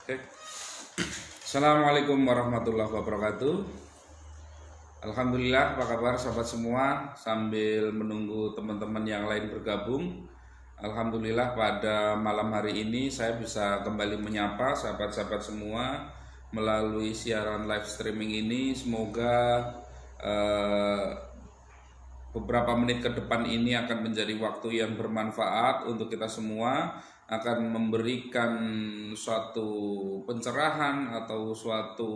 Oke. Assalamualaikum warahmatullahi wabarakatuh. Alhamdulillah, apa kabar sahabat semua? Sambil menunggu teman-teman yang lain bergabung, alhamdulillah pada malam hari ini saya bisa kembali menyapa sahabat-sahabat semua melalui siaran live streaming ini. Semoga beberapa menit ke depan ini akan menjadi waktu yang bermanfaat untuk kita semua, akan memberikan suatu pencerahan atau suatu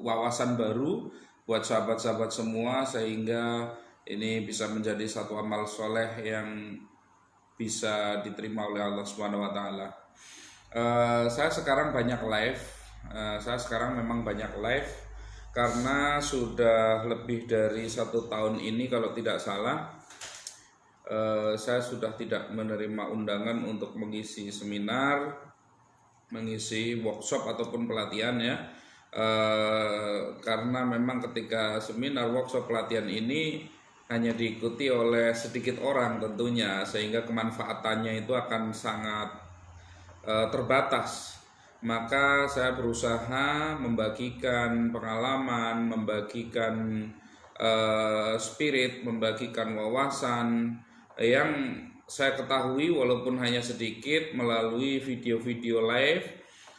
wawasan baru buat sahabat-sahabat semua, sehingga ini bisa menjadi satu amal soleh yang bisa diterima oleh Allah Subhanahu wa Ta'ala. Saya sekarang banyak live, memang banyak live karena sudah lebih dari 1 tahun ini kalau tidak salah. Saya sudah tidak menerima undangan untuk mengisi seminar, mengisi workshop ataupun pelatihan ya, karena memang ketika seminar, workshop, pelatihan ini hanya diikuti oleh sedikit orang tentunya, sehingga kemanfaatannya itu akan sangat terbatas. Maka saya berusaha membagikan pengalaman, membagikan spirit, membagikan wawasan yang saya ketahui walaupun hanya sedikit melalui video-video live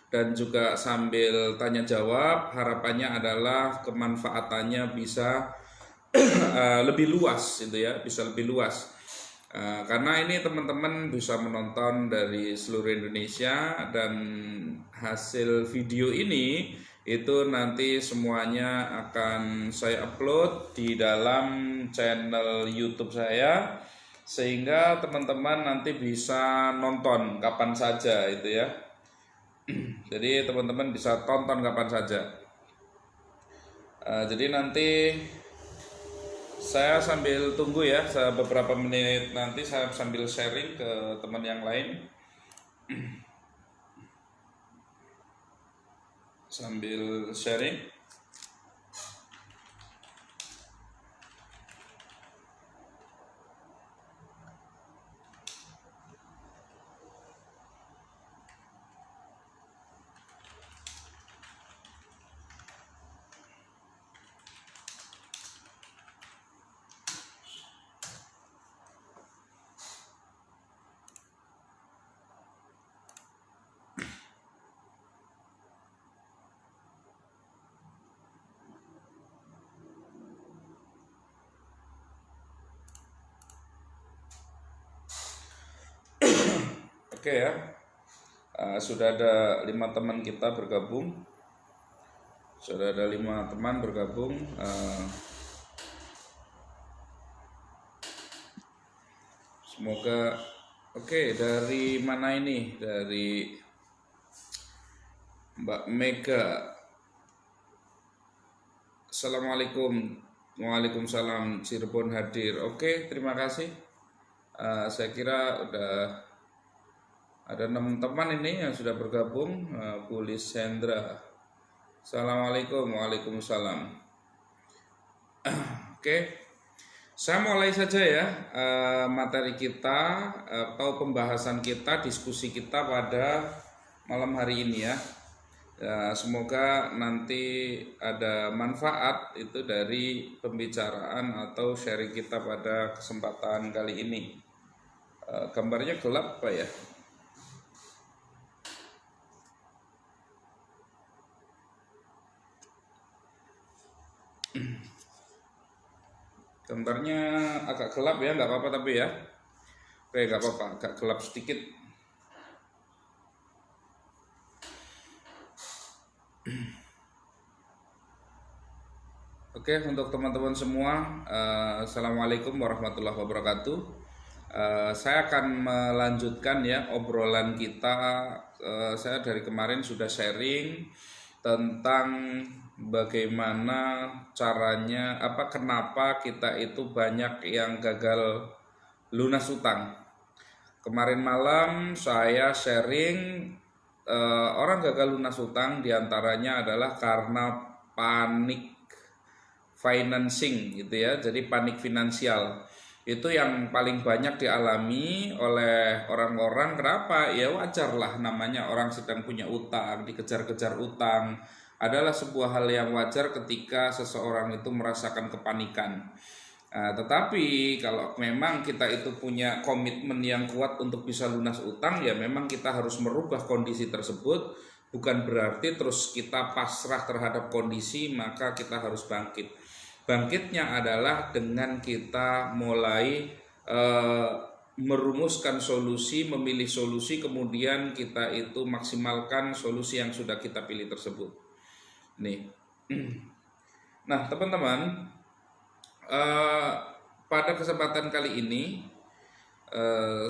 dan juga sambil tanya jawab. Harapannya adalah kemanfaatannya bisa lebih luas gitu ya, bisa lebih luas. Karena ini teman-teman bisa menonton dari seluruh Indonesia, dan hasil video ini itu nanti semuanya akan saya upload di dalam channel YouTube saya, sehingga teman-teman nanti bisa nonton kapan saja itu ya. Jadi teman-teman bisa tonton kapan saja. Jadi nanti saya sambil tunggu ya, beberapa menit nanti saya sambil sharing ke teman yang lain. Sambil sharing. Oke ya, sudah ada 5 teman kita bergabung. Sudah ada 5 teman bergabung. Semoga oke. Dari mana ini? Dari Mbak Mega. Assalamualaikum. Waalaikumsalam. Cirebon hadir. Oke, terima kasih. Saya kira udah ada 6 teman ini yang sudah bergabung. Bu Lisendra. Assalamualaikum. Waalaikumsalam. Oke. Saya mulai saja ya materi kita atau pembahasan kita, diskusi kita pada malam hari ini ya. Semoga nanti ada manfaat itu dari pembicaraan atau sharing kita pada kesempatan kali ini. Gambarnya gelap apa ya? Gambarnya agak gelap ya, nggak apa-apa tapi ya. Oke, nggak apa-apa, agak gelap sedikit. Oke, untuk teman-teman semua, Assalamualaikum warahmatullahi wabarakatuh. Saya akan melanjutkan ya obrolan kita. Saya dari kemarin sudah sharing tentang bagaimana caranya, kenapa kita itu banyak yang gagal lunas utang. Kemarin malam saya sharing orang gagal lunas utang diantaranya adalah karena panik financing gitu ya, jadi panik finansial. Itu yang paling banyak dialami oleh orang-orang. Kenapa? Ya wajar lah, namanya orang sedang punya utang, dikejar-kejar utang. Adalah sebuah hal yang wajar ketika seseorang itu merasakan kepanikan. Tetapi kalau memang kita itu punya komitmen yang kuat untuk bisa lunas utang, ya memang kita harus merubah kondisi tersebut. Bukan berarti terus kita pasrah terhadap kondisi, maka kita harus bangkit. Bangkitnya adalah dengan kita mulai merumuskan solusi, memilih solusi, kemudian kita itu maksimalkan solusi yang sudah kita pilih tersebut. Nih, nah teman-teman, pada kesempatan kali ini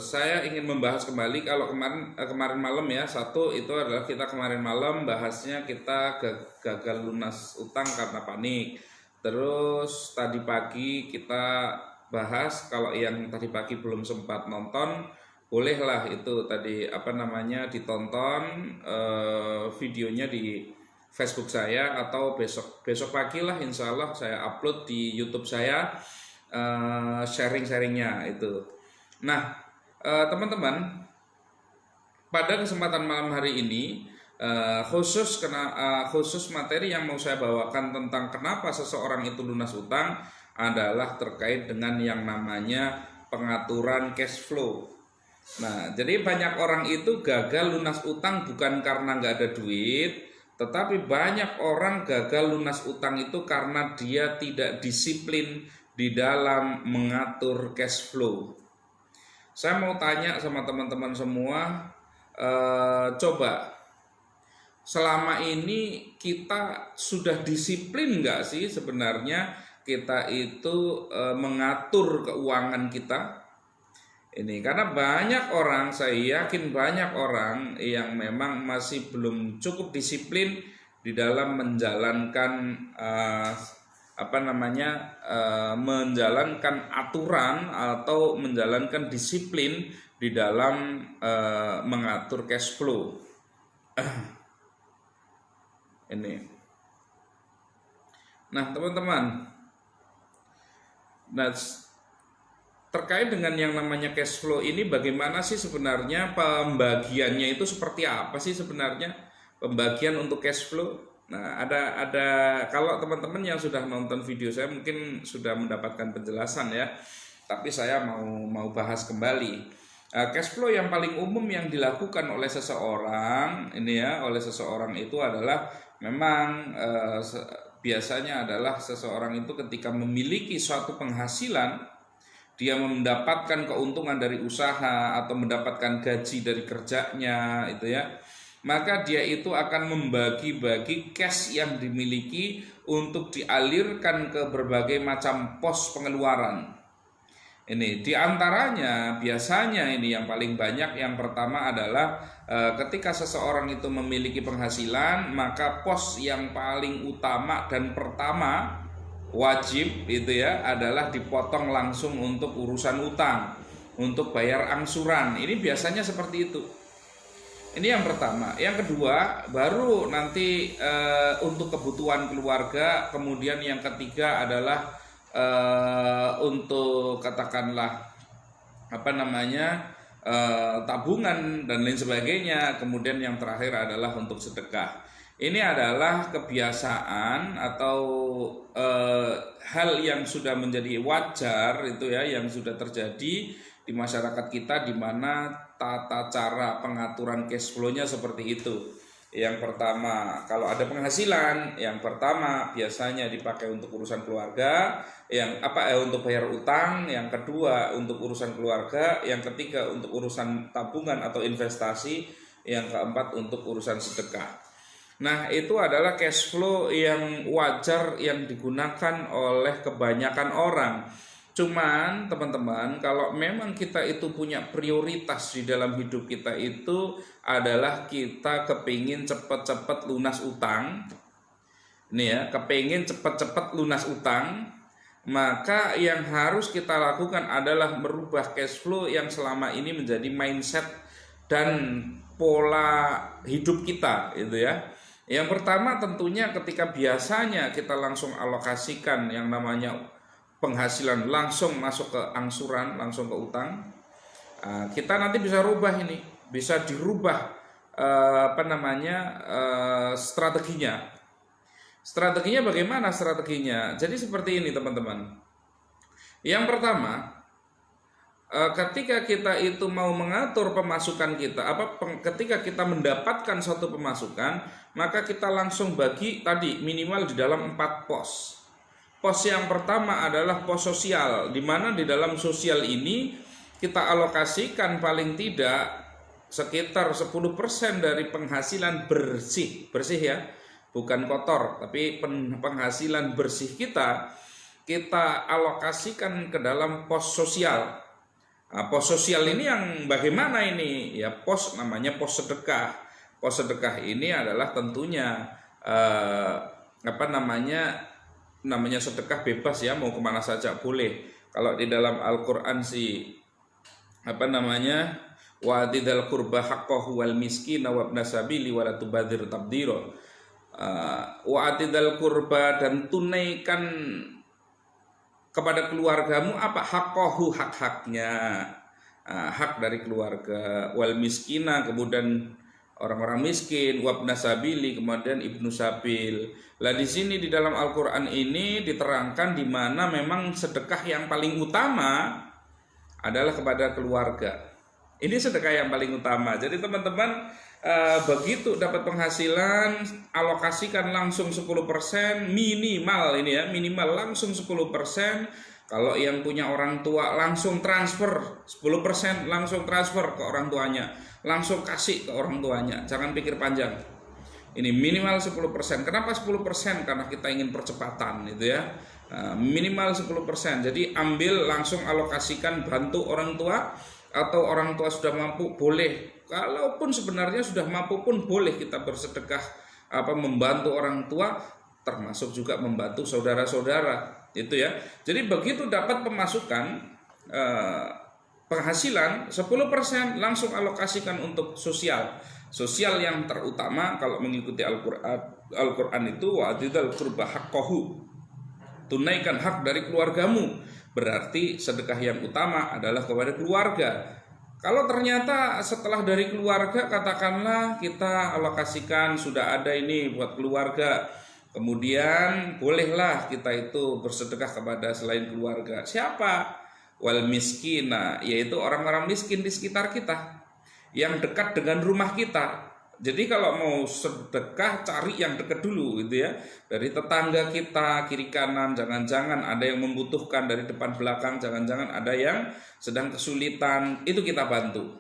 saya ingin membahas kembali. Kalau kemarin malam ya, satu itu adalah kita kemarin malam bahasnya kita gagal lunas utang karena panik. Terus tadi pagi kita bahas, kalau yang tadi pagi belum sempat nonton, bolehlah itu tadi ditonton videonya di Facebook saya, atau besok pagi lah insya Allah saya upload di YouTube saya sharing-sharingnya itu. Nah teman-teman, pada kesempatan malam hari ini khusus materi yang mau saya bawakan tentang kenapa seseorang itu lunas utang adalah terkait dengan yang namanya pengaturan cash flow. Nah, jadi banyak orang itu gagal lunas utang bukan karena nggak ada duit, tetapi banyak orang gagal lunas utang itu karena dia tidak disiplin di dalam mengatur cash flow. Saya mau tanya sama teman-teman semua, coba selama ini kita sudah disiplin nggak sih sebenarnya kita itu mengatur keuangan kita? Ini karena banyak orang, saya yakin banyak orang yang memang masih belum cukup disiplin di dalam menjalankan menjalankan aturan atau menjalankan disiplin di dalam mengatur cash flow. Ini. Nah, teman-teman, terkait dengan yang namanya cash flow ini, bagaimana sih sebenarnya pembagiannya itu, seperti apa sih sebenarnya pembagian untuk cash flow? Nah, ada kalau teman-teman yang sudah nonton video saya mungkin sudah mendapatkan penjelasan ya, tapi saya mau bahas kembali. Cash flow yang paling umum yang dilakukan oleh seseorang itu adalah memang biasanya adalah seseorang itu ketika memiliki suatu penghasilan, dia mendapatkan keuntungan dari usaha atau mendapatkan gaji dari kerjanya itu ya, maka dia itu akan membagi-bagi cash yang dimiliki untuk dialirkan ke berbagai macam pos pengeluaran. Ini diantaranya biasanya ini yang paling banyak, yang pertama adalah ketika seseorang itu memiliki penghasilan, maka pos yang paling utama dan pertama wajib itu ya adalah dipotong langsung untuk urusan utang, untuk bayar angsuran. Ini biasanya seperti itu. Ini yang pertama. Yang kedua baru nanti untuk kebutuhan keluarga. Kemudian yang ketiga adalah untuk katakanlah tabungan dan lain sebagainya. Kemudian yang terakhir adalah untuk sedekah. Ini adalah kebiasaan atau hal yang sudah menjadi wajar itu ya, yang sudah terjadi di masyarakat kita, di mana tata cara pengaturan cash flow-nya seperti itu. Yang pertama, kalau ada penghasilan, yang pertama biasanya dipakai untuk urusan keluarga, untuk bayar utang, yang kedua untuk urusan keluarga, yang ketiga untuk urusan tabungan atau investasi, yang keempat untuk urusan sedekah. Nah, itu adalah cash flow yang wajar yang digunakan oleh kebanyakan orang. Cuman teman-teman, kalau memang kita itu punya prioritas di dalam hidup kita itu adalah kita kepingin cepat-cepat lunas utang, ini ya, kepingin cepat-cepat lunas utang, maka yang harus kita lakukan adalah merubah cash flow yang selama ini menjadi mindset dan pola hidup kita, itu ya. Yang pertama tentunya ketika biasanya kita langsung alokasikan yang namanya penghasilan langsung masuk ke angsuran, langsung ke utang, kita nanti bisa rubah ini, bisa dirubah strateginya. Strateginya bagaimana strateginya? Jadi seperti ini teman-teman. Yang pertama, ketika kita itu mau mengatur pemasukan kita, ketika kita mendapatkan suatu pemasukan, maka kita langsung bagi tadi minimal di dalam 4 pos. Pos yang pertama adalah pos sosial, di mana di dalam sosial ini kita alokasikan paling tidak sekitar 10% dari penghasilan bersih ya, bukan kotor, tapi penghasilan bersih kita alokasikan ke dalam pos sosial. Nah, pos sosial ini yang bagaimana ini? Ya namanya pos sedekah. Pos sedekah ini adalah tentunya namanya sedekah bebas ya, mau kemana saja boleh. Kalau di dalam Al-Quran sih wa atidal qurba haqqahu wal miskin wa ibnas sabili wa la tubadzir tabdzira. Wa atidal qurba, dan tunaikan kepada keluargamu apa haqqahu, hak-haknya, hak dari keluarga, wal miskina, kemudian orang-orang miskin, wabna sabili, kemudian ibnu sabil. Lah di sini di dalam Al-Qur'an ini diterangkan di mana memang sedekah yang paling utama adalah kepada keluarga. Ini sedekah yang paling utama. Jadi teman-teman, begitu dapat penghasilan, alokasikan langsung 10% minimal ini ya, minimal langsung 10%. Kalau yang punya orang tua langsung transfer 10%, langsung transfer ke orang tuanya, langsung kasih ke orang tuanya, jangan pikir panjang. Ini minimal 10%. Kenapa 10%? Karena kita ingin percepatan itu ya. Minimal 10%. Jadi ambil langsung alokasikan, bantu orang tua, atau orang tua sudah mampu boleh. Kalaupun sebenarnya sudah mampu pun boleh kita bersedekah membantu orang tua, termasuk juga membantu saudara-saudara. Itu ya. Jadi begitu dapat pemasukan penghasilan 10% langsung alokasikan untuk sosial. Sosial yang terutama kalau mengikuti Al-Qur'an itu wa'atidal qurba haqqahu. Tunaikan hak dari keluargamu. Berarti sedekah yang utama adalah kepada keluarga. Kalau ternyata setelah dari keluarga katakanlah kita alokasikan sudah ada ini buat keluarga, kemudian bolehlah kita itu bersedekah kepada selain keluarga. Siapa? Wal miskina, yaitu orang-orang miskin di sekitar kita, yang dekat dengan rumah kita. Jadi kalau mau sedekah cari yang dekat dulu gitu ya. Dari tetangga kita, kiri kanan, jangan-jangan ada yang membutuhkan, dari depan belakang, jangan-jangan ada yang sedang kesulitan, itu kita bantu.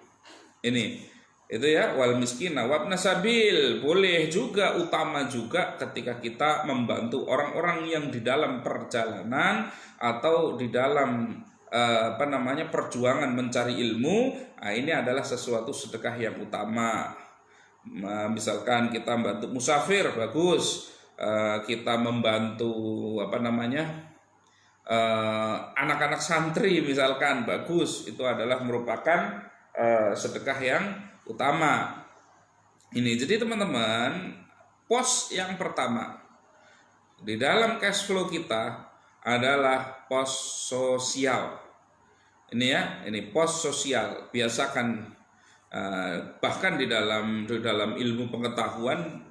Ini itu ya, wal miskina wabna sabil. Boleh juga, utama juga ketika kita membantu orang-orang yang di dalam perjalanan atau di dalam perjuangan mencari ilmu. Nah, ini adalah sesuatu sedekah yang utama. Misalkan kita membantu musafir, bagus. Kita membantu anak-anak santri misalkan, bagus. Itu adalah merupakan sedekah yang utama. Ini jadi teman-teman, pos yang pertama di dalam cash flow kita adalah pos sosial. Ini ya, ini pos sosial. Biasakan bahkan di dalam ilmu pengetahuan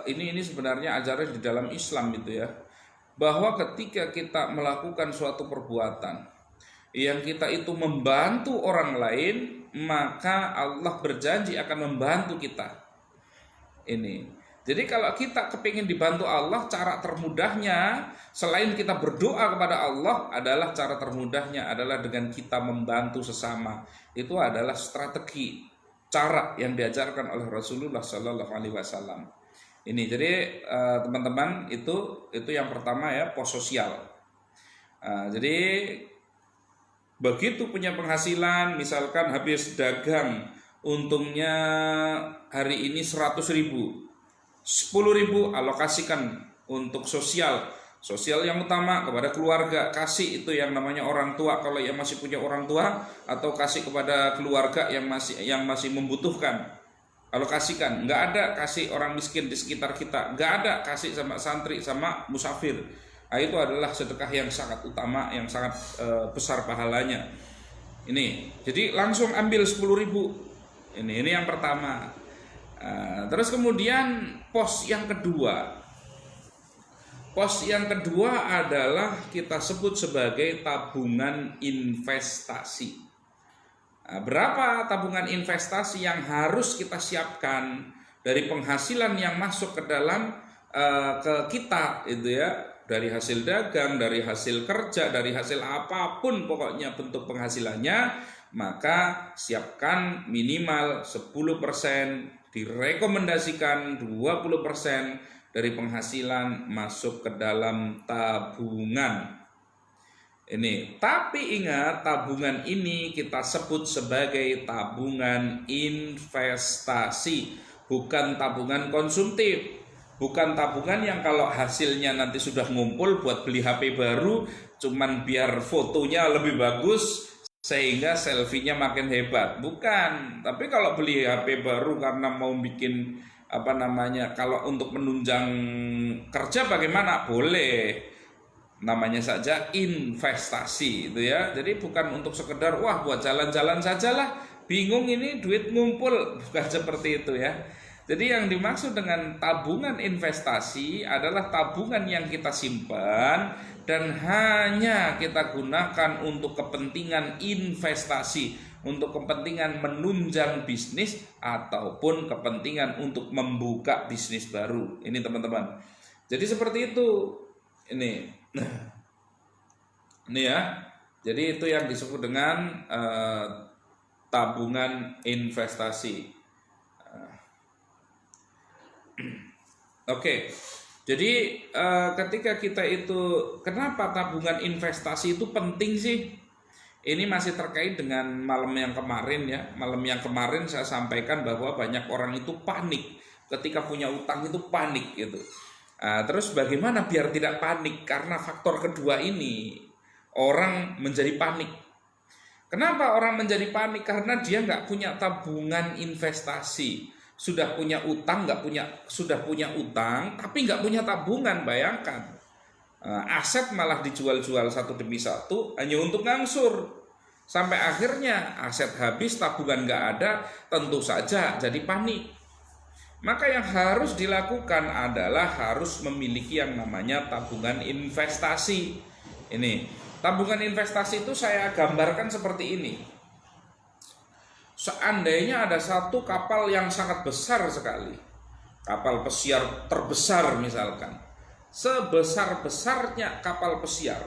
ini sebenarnya ajaran di dalam Islam itu ya, bahwa ketika kita melakukan suatu perbuatan yang kita itu membantu orang lain, maka Allah berjanji akan membantu kita. Ini. Jadi kalau kita kepingin dibantu Allah, cara termudahnya selain kita berdoa kepada Allah, adalah cara termudahnya adalah dengan kita membantu sesama. Itu adalah strategi, cara yang diajarkan oleh Rasulullah Sallallahu Alaihi Wasallam. Ini jadi teman-teman, itu yang pertama ya, pos sosial. Jadi begitu punya penghasilan, misalkan habis dagang, untungnya hari ini 100.000, 10.000 alokasikan untuk sosial yang utama kepada keluarga. Kasih itu yang namanya orang tua kalau yang masih punya orang tua, atau kasih kepada keluarga yang masih membutuhkan. alokasikan. Nggak ada kasih orang miskin di sekitar kita, nggak ada kasih sama santri, sama musafir. Nah, itu adalah sedekah yang sangat utama, yang sangat besar pahalanya. Ini, jadi langsung ambil 10.000. Ini yang pertama. Terus kemudian pos yang kedua. Pos yang kedua adalah kita sebut sebagai tabungan investasi. Berapa tabungan investasi yang harus kita siapkan dari penghasilan yang masuk ke dalam ke kita itu ya, dari hasil dagang, dari hasil kerja, dari hasil apapun pokoknya bentuk penghasilannya, maka siapkan minimal 10%, direkomendasikan 20% dari penghasilan masuk ke dalam tabungan. Ini, tapi ingat, tabungan ini kita sebut sebagai tabungan investasi, bukan tabungan konsumtif. Bukan tabungan yang kalau hasilnya nanti sudah ngumpul buat beli HP baru, cuman biar fotonya lebih bagus sehingga selfie-nya makin hebat. Bukan. Tapi kalau beli HP baru karena mau bikin kalau untuk menunjang kerja bagaimana? Boleh. Namanya saja investasi itu ya. Jadi bukan untuk sekedar wah buat jalan-jalan sajalah, bingung ini duit ngumpul, bukan seperti itu ya. Jadi yang dimaksud dengan tabungan investasi adalah tabungan yang kita simpan dan hanya kita gunakan untuk kepentingan investasi, untuk kepentingan menunjang bisnis ataupun kepentingan untuk membuka bisnis baru. Ini teman-teman. Jadi seperti itu. Ini ya. Jadi itu yang disebut dengan tabungan investasi. Oke. Jadi ketika kita itu, kenapa tabungan investasi itu penting sih? Ini masih terkait dengan malam yang kemarin ya. Malam yang kemarin saya sampaikan bahwa banyak orang itu panik ketika punya utang, itu panik gitu. Terus bagaimana biar tidak panik? Karena faktor kedua ini, orang menjadi panik. Kenapa orang menjadi panik? Karena dia nggak punya tabungan investasi. Sudah punya utang, sudah punya utang, tapi nggak punya tabungan. Bayangkan, aset malah dijual-jual satu demi satu hanya untuk ngangsur. Sampai akhirnya aset habis, tabungan nggak ada, tentu saja jadi panik. Maka yang harus dilakukan adalah harus memiliki yang namanya tabungan investasi. Ini, tabungan investasi itu saya gambarkan seperti ini. Seandainya ada satu kapal yang sangat besar sekali, kapal pesiar terbesar misalkan, sebesar-besarnya kapal pesiar,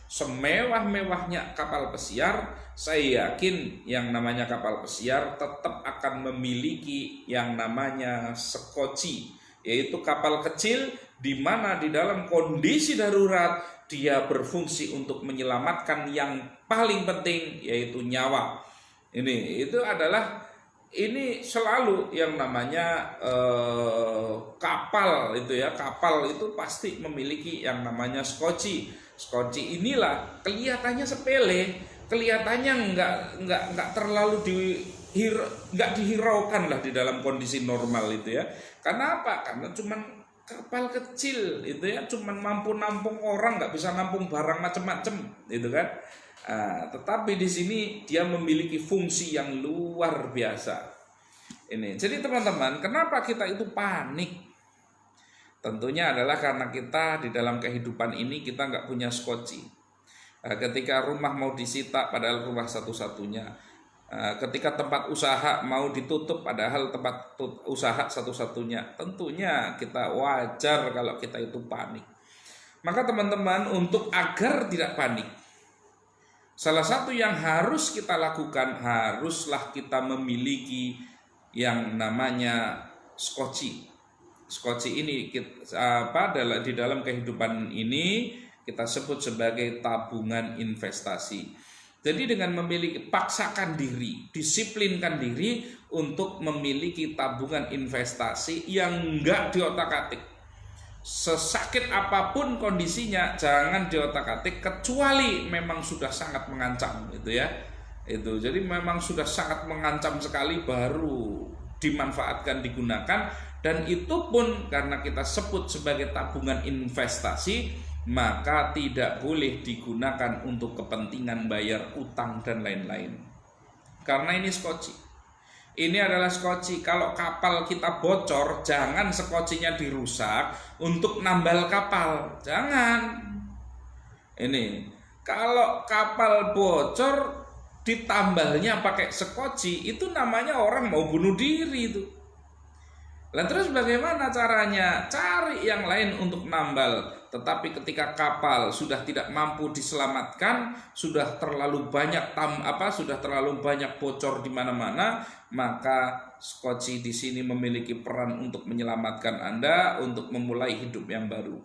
semewah-mewahnya kapal pesiar, saya yakin yang namanya kapal pesiar tetap akan memiliki yang namanya sekoci, yaitu kapal kecil di mana di dalam kondisi darurat dia berfungsi untuk menyelamatkan yang paling penting, yaitu nyawa. Itu adalah selalu yang namanya kapal itu ya. Kapal itu pasti memiliki yang namanya skoci. Skoci inilah kelihatannya sepele, kelihatannya nggak terlalu nggak dihiraukan lah di dalam kondisi normal itu ya. Karena apa? Karena cuman kapal kecil itu ya, cuman mampu nampung orang, nggak bisa nampung barang macam-macam itu kan. Tetapi di sini dia memiliki fungsi yang luar biasa. Jadi teman-teman, kenapa kita itu panik? Tentunya adalah karena kita di dalam kehidupan ini kita nggak punya skoci. Ketika rumah mau disita padahal rumah satu-satunya. Ketika tempat usaha mau ditutup padahal tempat usaha satu-satunya. Tentunya kita wajar kalau kita itu panik. Maka teman-teman, untuk agar tidak panik, salah satu yang harus kita lakukan, haruslah kita memiliki yang namanya skoci. Skoci ini di dalam kehidupan ini kita sebut sebagai tabungan investasi. Jadi dengan paksakan diri, disiplinkan diri untuk memiliki tabungan investasi yang enggak diotak-atik. Sesakit apapun kondisinya, jangan diotak-atik kecuali memang sudah sangat mengancam gitu ya. Jadi memang sudah sangat mengancam sekali baru dimanfaatkan, digunakan, dan itu pun karena kita sebut sebagai tabungan investasi, maka tidak boleh digunakan untuk kepentingan bayar utang dan lain-lain. Karena ini skoci. Ini adalah skoci. Kalau kapal kita bocor, jangan skocinya dirusak untuk nambal kapal. Jangan. Ini, kalau kapal bocor ditambalnya pakai skoci, itu namanya orang mau bunuh diri itu. Lah terus bagaimana caranya? Cari yang lain untuk nambal. Tetapi ketika kapal sudah tidak mampu diselamatkan, sudah terlalu banyak sudah terlalu banyak bocor di mana-mana, maka skoci di sini memiliki peran untuk menyelamatkan Anda untuk memulai hidup yang baru.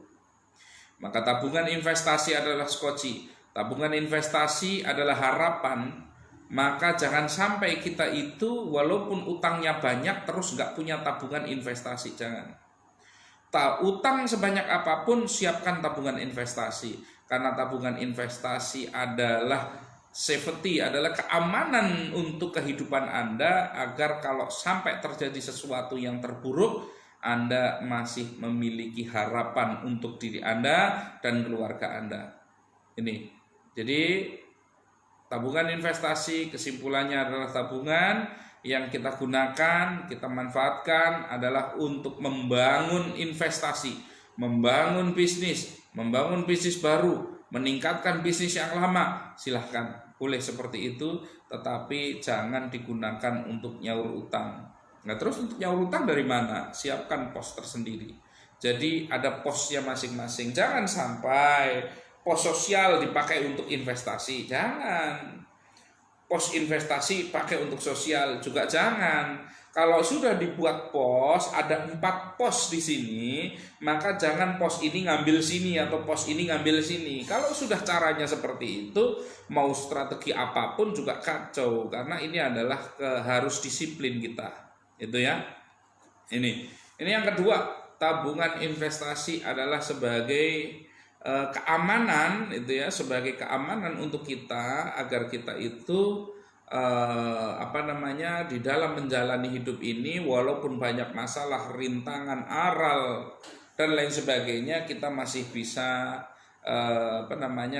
Maka tabungan investasi adalah skoci. Tabungan investasi adalah harapan. Maka jangan sampai kita itu walaupun utangnya banyak terus nggak punya tabungan investasi, jangan. Utang sebanyak apapun siapkan tabungan investasi, karena tabungan investasi adalah safety, adalah keamanan untuk kehidupan Anda, agar kalau sampai terjadi sesuatu yang terburuk, Anda masih memiliki harapan untuk diri Anda dan keluarga Anda. Ini, jadi tabungan investasi kesimpulannya adalah tabungan yang kita gunakan, kita manfaatkan adalah untuk membangun investasi, membangun bisnis baru, meningkatkan bisnis yang lama. Silahkan, boleh seperti itu, tetapi jangan digunakan untuk nyaur utang. Nah terus untuk nyaur utang dari mana? Siapkan pos tersendiri. Jadi ada posnya masing-masing. Jangan sampai pos sosial dipakai untuk investasi, jangan. Pos investasi pakai untuk sosial juga jangan. Kalau sudah dibuat pos, ada 4 pos di sini, maka jangan pos ini ngambil sini atau pos ini ngambil sini. Kalau sudah caranya seperti itu, mau strategi apapun juga kacau, karena ini adalah harus disiplin kita. Itu ya. Ini yang kedua, tabungan investasi adalah sebagai keamanan, itu ya, sebagai keamanan untuk kita agar kita itu di dalam menjalani hidup ini walaupun banyak masalah, rintangan, aral dan lain sebagainya, kita masih bisa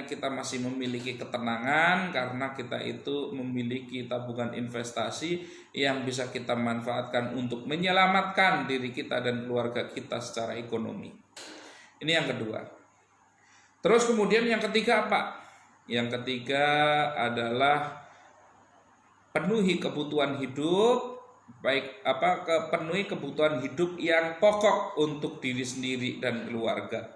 kita masih memiliki ketenangan karena kita itu memiliki tabungan investasi yang bisa kita manfaatkan untuk menyelamatkan diri kita dan keluarga kita secara ekonomi. Ini yang kedua. Terus kemudian yang ketiga apa? Yang ketiga adalah penuhi kebutuhan hidup, penuhi kebutuhan hidup yang pokok untuk diri sendiri dan keluarga.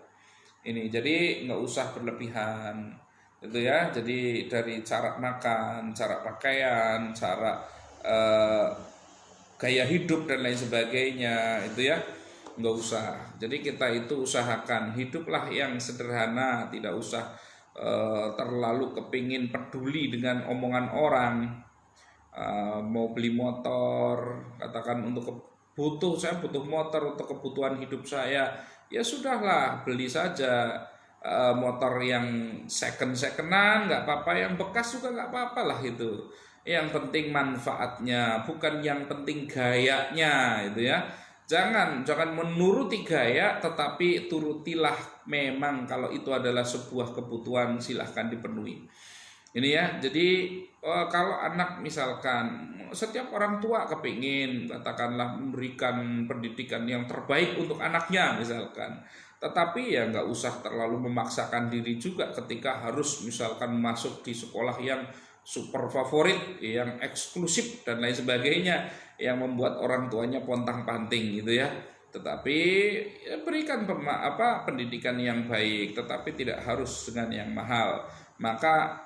Ini jadi nggak usah berlebihan, gitu ya. Jadi dari cara makan, cara pakaian, cara gaya hidup dan lain sebagainya, itu ya. Nggak usah. Jadi kita itu usahakan hiduplah yang sederhana, tidak usah terlalu kepingin peduli dengan omongan orang. Mau beli motor, katakan saya butuh motor untuk kebutuhan hidup saya, ya sudahlah beli saja motor yang second-secondan, nggak apa-apa, yang bekas juga nggak apa-apa lah itu. Yang penting manfaatnya, bukan yang penting gayanya, itu ya. Jangan menuruti gaya, tetapi turutilah memang kalau itu adalah sebuah kebutuhan, silahkan dipenuhi. Ini ya, jadi kalau anak misalkan, setiap orang tua kepingin katakanlah memberikan pendidikan yang terbaik untuk anaknya misalkan. Tetapi ya nggak usah terlalu memaksakan diri juga ketika harus misalkan masuk di sekolah yang super favorit, yang eksklusif dan lain sebagainya, yang membuat orang tuanya pontang-panting gitu ya. Tetapi ya, berikan pendidikan yang baik, tetapi tidak harus dengan yang mahal. Maka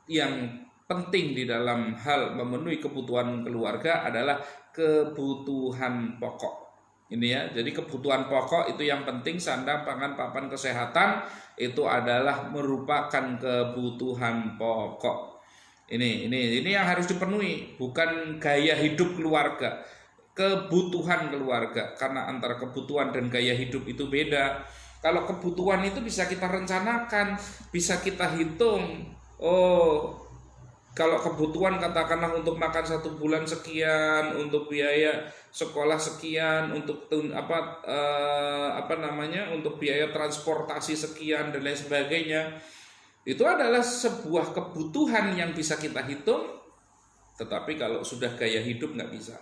yang penting di dalam hal memenuhi kebutuhan keluarga adalah kebutuhan pokok. Ini ya, jadi kebutuhan pokok itu yang penting, sandang, pangan, papan, kesehatan itu adalah merupakan kebutuhan pokok. Ini yang harus dipenuhi, bukan gaya hidup keluarga, kebutuhan keluarga. Karena antara kebutuhan dan gaya hidup itu beda. Kalau kebutuhan itu bisa kita rencanakan, bisa kita hitung. Oh, kalau kebutuhan katakanlah untuk makan 1 bulan sekian, untuk biaya sekolah sekian, untuk untuk biaya transportasi sekian dan lain sebagainya. Itu adalah sebuah kebutuhan yang bisa kita hitung, tetapi kalau sudah gaya hidup nggak bisa.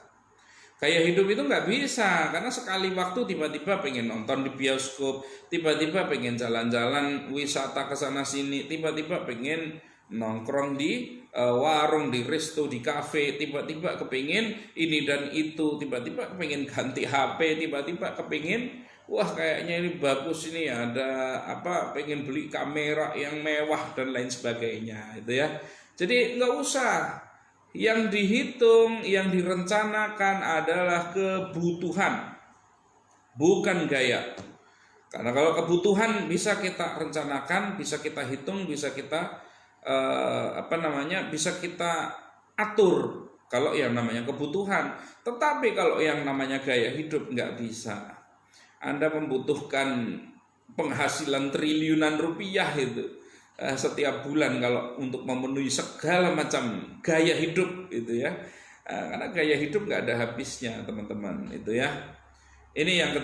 Gaya hidup itu nggak bisa, karena sekali waktu tiba-tiba pengen nonton di bioskop, tiba-tiba pengen jalan-jalan wisata ke sana sini, tiba-tiba pengen nongkrong di warung, di resto, di kafe, tiba-tiba kepingin ini dan itu, tiba-tiba kepingin ganti HP, tiba-tiba kepingin wah kayaknya ini bagus ini ada pengen beli kamera yang mewah dan lain sebagainya itu ya. Jadi nggak usah. Yang dihitung, yang direncanakan adalah kebutuhan, bukan gaya. Karena kalau kebutuhan bisa kita rencanakan, bisa kita hitung, bisa kita bisa kita atur kalau yang namanya kebutuhan. Tetapi kalau yang namanya gaya hidup nggak bisa. Anda membutuhkan penghasilan triliunan rupiah itu setiap bulan kalau untuk memenuhi segala macam gaya hidup itu ya. Karena gaya hidup nggak ada habisnya teman-teman itu ya. Ini yang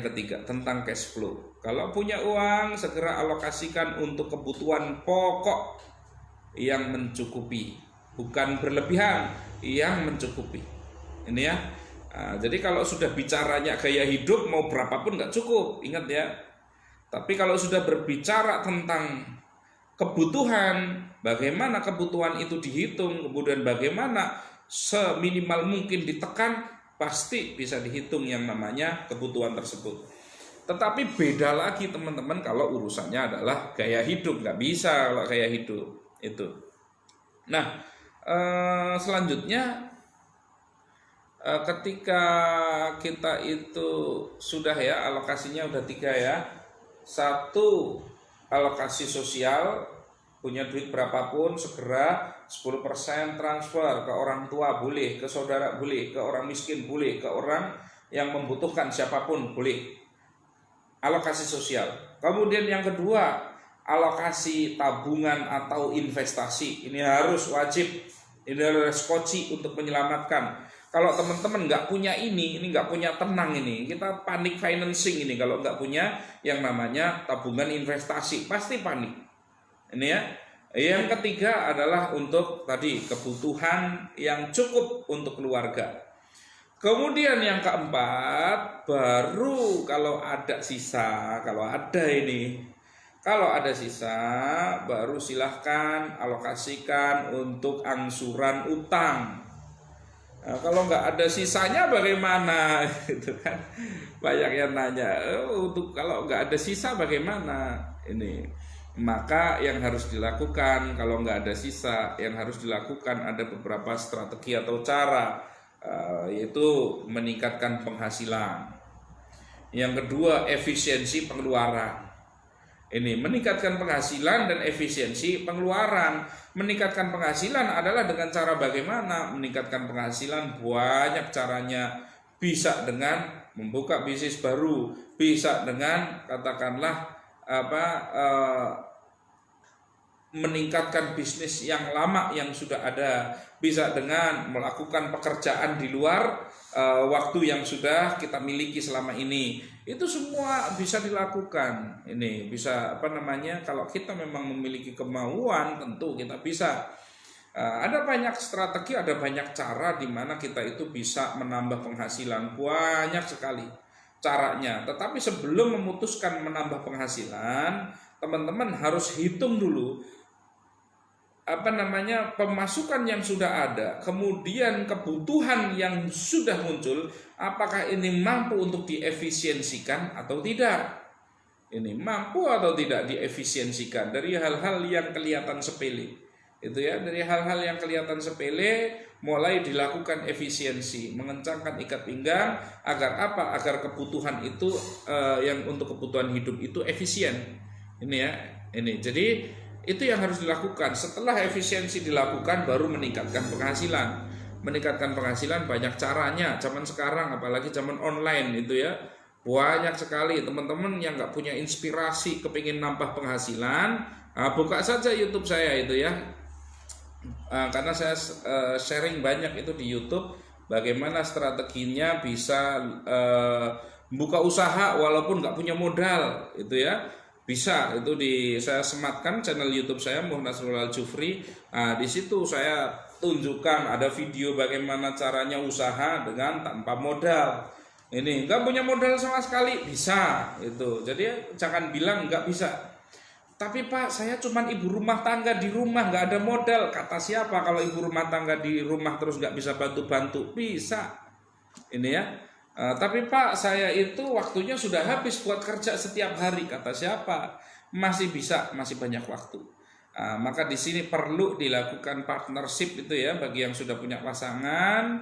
ketiga tentang cash flow. Kalau punya uang segera alokasikan untuk kebutuhan pokok yang mencukupi, bukan berlebihan, yang mencukupi. Ini ya. Jadi kalau sudah bicaranya gaya hidup mau berapapun nggak cukup, ingat ya. Tapi kalau sudah berbicara tentang kebutuhan, bagaimana kebutuhan itu dihitung, kemudian bagaimana seminimal mungkin ditekan, pasti bisa dihitung yang namanya kebutuhan tersebut. Tetapi beda lagi teman-teman kalau urusannya adalah gaya hidup, nggak bisa kalau gaya hidup itu. Nah, selanjutnya ketika kita itu sudah ya alokasinya udah 3 ya. 1, alokasi sosial, punya duit berapapun segera 10% transfer ke orang tua boleh, ke saudara boleh, ke orang miskin boleh, ke orang yang membutuhkan siapapun boleh. Alokasi sosial. Kemudian yang kedua, alokasi tabungan atau investasi. Ini harus wajib, ini harus skoci untuk menyelamatkan. Kalau teman-teman nggak punya ini nggak punya tenang ini, kita panik financing ini kalau nggak punya yang namanya tabungan investasi, pasti panik. Ini ya. Yang ketiga adalah untuk tadi kebutuhan yang cukup untuk keluarga. Kemudian yang keempat, baru kalau ada sisa, kalau ada sisa, baru silahkan alokasikan untuk angsuran utang. Nah, kalau nggak ada sisanya bagaimana? Gitu kan? Banyak yang nanya, untuk kalau nggak ada sisa bagaimana? Ini, maka yang harus dilakukan kalau nggak ada sisa, yang harus dilakukan ada beberapa strategi atau cara, yaitu meningkatkan penghasilan. Yang kedua, efisiensi pengeluaran. Ini meningkatkan penghasilan dan efisiensi pengeluaran. Meningkatkan penghasilan adalah dengan cara bagaimana? Meningkatkan penghasilan banyak caranya. Bisa dengan membuka bisnis baru, bisa dengan katakanlah meningkatkan bisnis yang lama yang sudah ada, bisa dengan melakukan pekerjaan di luar waktu yang sudah kita miliki selama ini. Itu semua bisa dilakukan. Ini bisa kalau kita memang memiliki kemauan, tentu kita bisa. Ada banyak strategi, ada banyak cara di mana kita itu bisa menambah penghasilan, banyak sekali caranya. Tetapi sebelum memutuskan menambah penghasilan, teman-teman harus hitung dulu pemasukan yang sudah ada, kemudian kebutuhan yang sudah muncul, apakah ini mampu untuk diefisiensikan atau tidak. Ini mampu atau tidak diefisiensikan dari hal-hal yang kelihatan sepele. Itu ya, dari hal-hal yang kelihatan sepele mulai dilakukan efisiensi, mengencangkan ikat pinggang agar apa? Agar kebutuhan itu yang untuk kebutuhan hidup itu efisien. Ini ya, ini. Jadi itu yang harus dilakukan. Setelah efisiensi dilakukan, baru meningkatkan penghasilan. Meningkatkan penghasilan banyak caranya. Zaman sekarang, apalagi zaman online itu ya, banyak sekali teman-teman yang nggak punya inspirasi, kepingin nambah penghasilan, buka saja YouTube saya itu ya. Karena saya sharing banyak itu di YouTube bagaimana strateginya bisa buka usaha walaupun nggak punya modal, itu ya. Bisa, itu saya sematkan channel YouTube saya Muh Nasrullah Al-Jufri. Nah, di situ saya tunjukkan ada video bagaimana caranya usaha dengan tanpa modal. Ini nggak punya modal sama sekali, bisa itu. Jadi jangan bilang nggak bisa. Tapi Pak, saya cuman ibu rumah tangga di rumah, nggak ada modal. Kata siapa kalau ibu rumah tangga di rumah terus nggak bisa bantu-bantu? Bisa. Ini ya. Tapi Pak, saya itu waktunya sudah habis buat kerja setiap hari. Kata siapa? Masih bisa, masih banyak waktu. Maka di sini perlu dilakukan partnership itu ya, bagi yang sudah punya pasangan.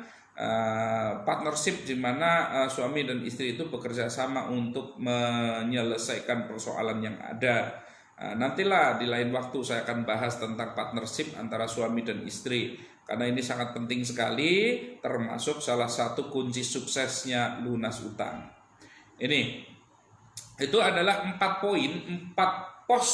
Partnership di mana suami dan istri itu bekerja sama untuk menyelesaikan persoalan yang ada. Nantilah di lain waktu saya akan bahas tentang partnership antara suami dan istri, karena ini sangat penting sekali, termasuk salah satu kunci suksesnya lunas utang. Ini itu adalah 4 poin, 4 pos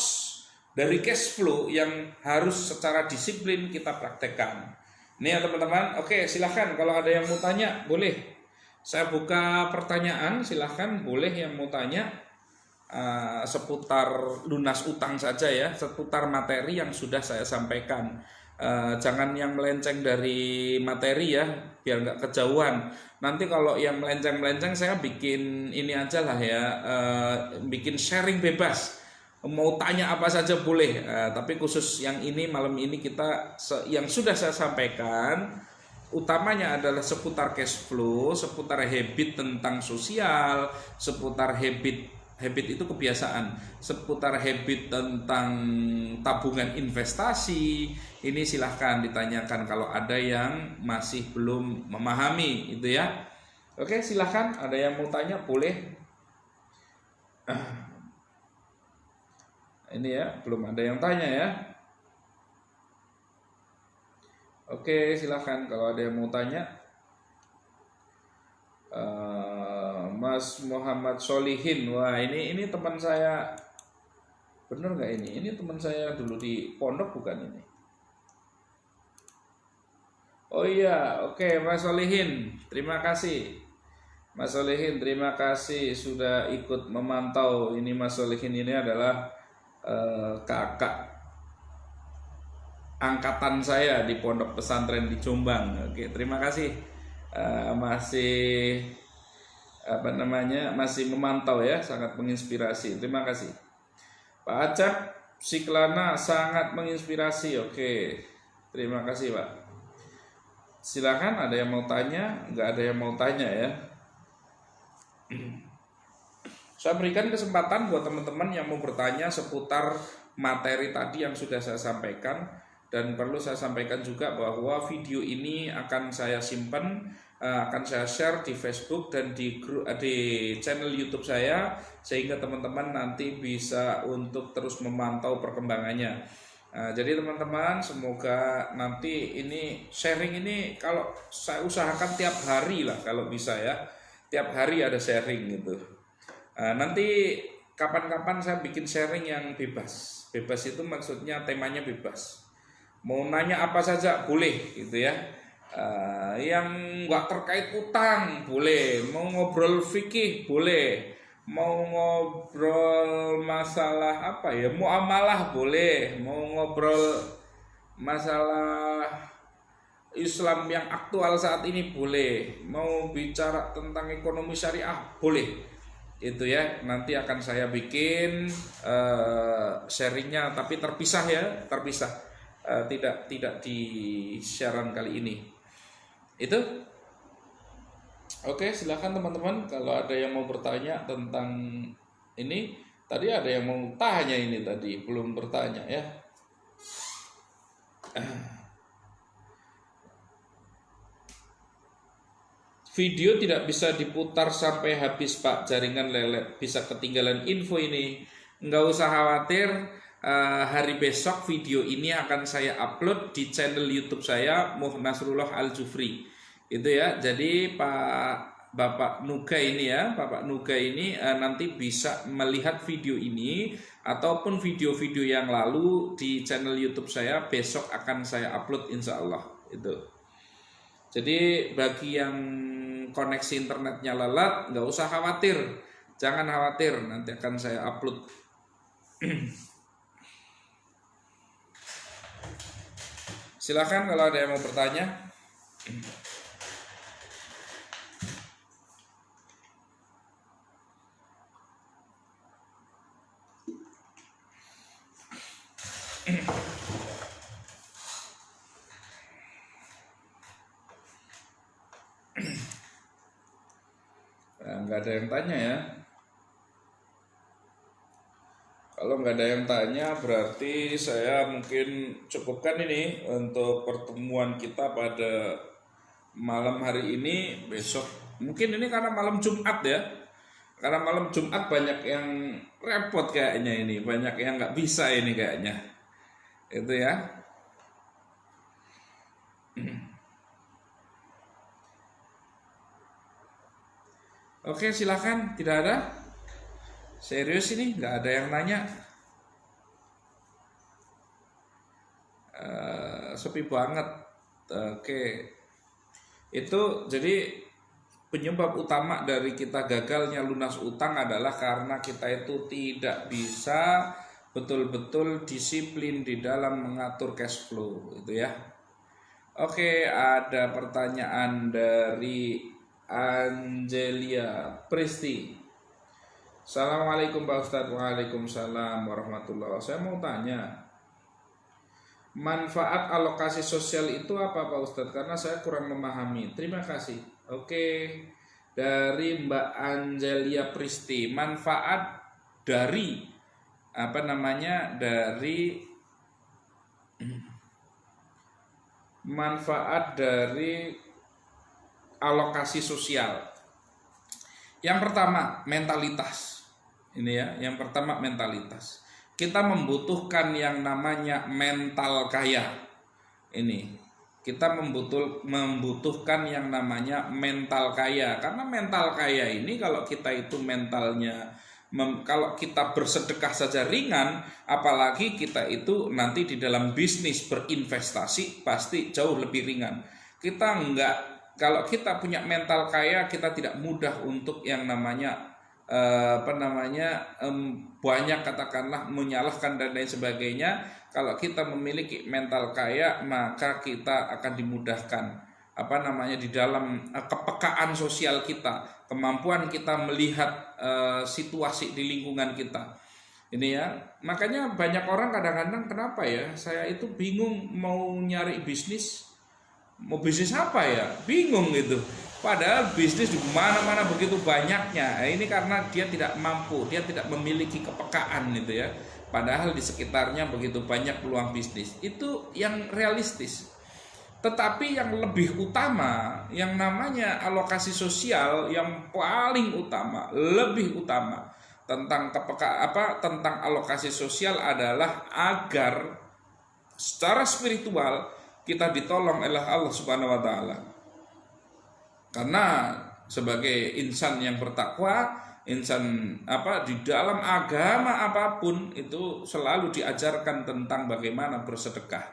dari cash flow yang harus secara disiplin kita praktekkan. Ini ya teman-teman. Oke, silahkan kalau ada yang mau tanya boleh. Saya buka pertanyaan, silahkan boleh yang mau tanya seputar lunas utang saja ya, seputar materi yang sudah saya sampaikan. Jangan yang melenceng dari materi ya, biar nggak kejauhan. Nanti kalau yang melenceng-melenceng saya bikin ini aja lah ya, bikin sharing bebas. Mau tanya apa saja boleh, tapi khusus yang ini malam ini kita yang sudah saya sampaikan utamanya adalah seputar cash flow, seputar habit tentang sosial, seputar habit itu kebiasaan, seputar habit tentang tabungan investasi. Ini silahkan ditanyakan kalau ada yang masih belum memahami itu ya. Oke, silahkan ada yang mau tanya boleh. Ini ya, belum ada yang tanya ya. Oke, silahkan kalau ada yang mau tanya. Mas Muhammad Solihin, wah ini teman saya, bener nggak ini? Ini teman saya dulu di pondok bukan ini? Oh iya, oke Mas Solihin, terima kasih. Mas Solihin, terima kasih sudah ikut memantau. Ini Mas Solihin ini adalah kakak angkatan saya di pondok pesantren di Jombang. Oke, terima kasih. Masih masih memantau ya, sangat menginspirasi. Terima kasih. Pak Acap Siklana sangat menginspirasi. Oke, terima kasih Pak. Silakan ada yang mau tanya, nggak ada yang mau tanya ya. Saya berikan kesempatan buat teman-teman yang mau bertanya seputar materi tadi yang sudah saya sampaikan. Dan perlu saya sampaikan juga bahwa video ini akan saya simpan, akan saya share di Facebook dan di channel YouTube saya, sehingga teman-teman nanti bisa untuk terus memantau perkembangannya. Jadi teman-teman, semoga nanti ini sharing ini kalau saya usahakan tiap hari lah kalau bisa ya, tiap hari ada sharing gitu. Nanti kapan-kapan saya bikin sharing yang bebas. Bebas itu maksudnya temanya bebas. Mau nanya apa saja boleh gitu ya. Yang nggak terkait utang boleh. Mau ngobrol fikih boleh. Mau ngobrol masalah apa ya? Muamalah boleh. Mau ngobrol masalah Islam yang aktual saat ini boleh. Mau bicara tentang ekonomi syariah boleh. Itu ya, nanti akan saya bikin sharingnya tapi terpisah ya, terpisah, tidak di siaran kali ini. Itu oke, silakan teman-teman kalau ada yang mau bertanya tentang ini. Tadi ada yang mau tanya ini tadi belum bertanya ya. Video tidak bisa diputar sampai habis Pak, jaringan lelet, bisa ketinggalan info ini. Nggak usah khawatir, hari besok video ini akan saya upload di channel YouTube saya Muh Nasrullah Al-Jufri. Itu ya, jadi Bapak Nuga ini ya, Bapak Nuga ini nanti bisa melihat video ini ataupun video-video yang lalu di channel YouTube saya, besok akan saya upload insya Allah. Itu. Jadi bagi yang koneksi internetnya lelat, nggak usah khawatir, jangan khawatir, nanti akan saya upload. Silakan kalau ada yang mau bertanya. Nggak ada yang tanya ya. Kalau nggak ada yang tanya, berarti saya mungkin cukupkan ini untuk pertemuan kita pada malam hari ini. Besok mungkin ini karena malam Jumat ya, karena malam Jumat banyak yang repot kayaknya, ini banyak yang nggak bisa ini kayaknya, itu ya. Oke, silakan. Tidak ada? Serius ini nggak ada yang nanya. Sepi banget. Oke. Itu jadi penyebab utama dari kita gagalnya lunas utang adalah karena kita itu tidak bisa betul-betul disiplin di dalam mengatur cash flow, itu ya. Oke, ada pertanyaan dari Angelia Pristi. Assalamualaikum Pak Ustadz. Waalaikumsalam warahmatullahi wabarakatuh. Saya mau tanya, manfaat alokasi sosial itu apa Pak Ustadz? Karena saya kurang memahami. Terima kasih. Oke, dari Mbak Angelia Pristi, manfaat dari manfaat dari alokasi sosial. Yang pertama, mentalitas. Ini ya, yang pertama mentalitas. Kita membutuhkan yang namanya mental kaya. Ini, kita membutuhkan yang namanya mental kaya. Karena mental kaya ini kalau kita itu mentalnya, kalau kita bersedekah saja ringan, apalagi kita itu nanti di dalam bisnis berinvestasi pasti jauh lebih ringan. Kita kalau kita punya mental kaya, kita tidak mudah untuk yang namanya banyak katakanlah menyalahkan dan lain sebagainya. Kalau kita memiliki mental kaya, maka kita akan dimudahkan di dalam kepekaan sosial kita, kemampuan kita melihat situasi di lingkungan kita. Ini ya, makanya banyak orang kadang-kadang kenapa ya, saya itu bingung mau nyari bisnis. Mau bisnis apa ya? Bingung gitu. Padahal bisnis di mana-mana begitu banyaknya. Ini karena dia tidak mampu, dia tidak memiliki kepekaan gitu ya. Padahal di sekitarnya begitu banyak peluang bisnis. Itu yang realistis. Tetapi yang lebih utama, yang namanya alokasi sosial yang paling utama, lebih utama tentang tentang alokasi sosial adalah agar secara spiritual kita ditolong oleh Allah Subhanahu wa taala. Karena sebagai insan yang bertakwa, insan di dalam agama apapun itu selalu diajarkan tentang bagaimana bersedekah.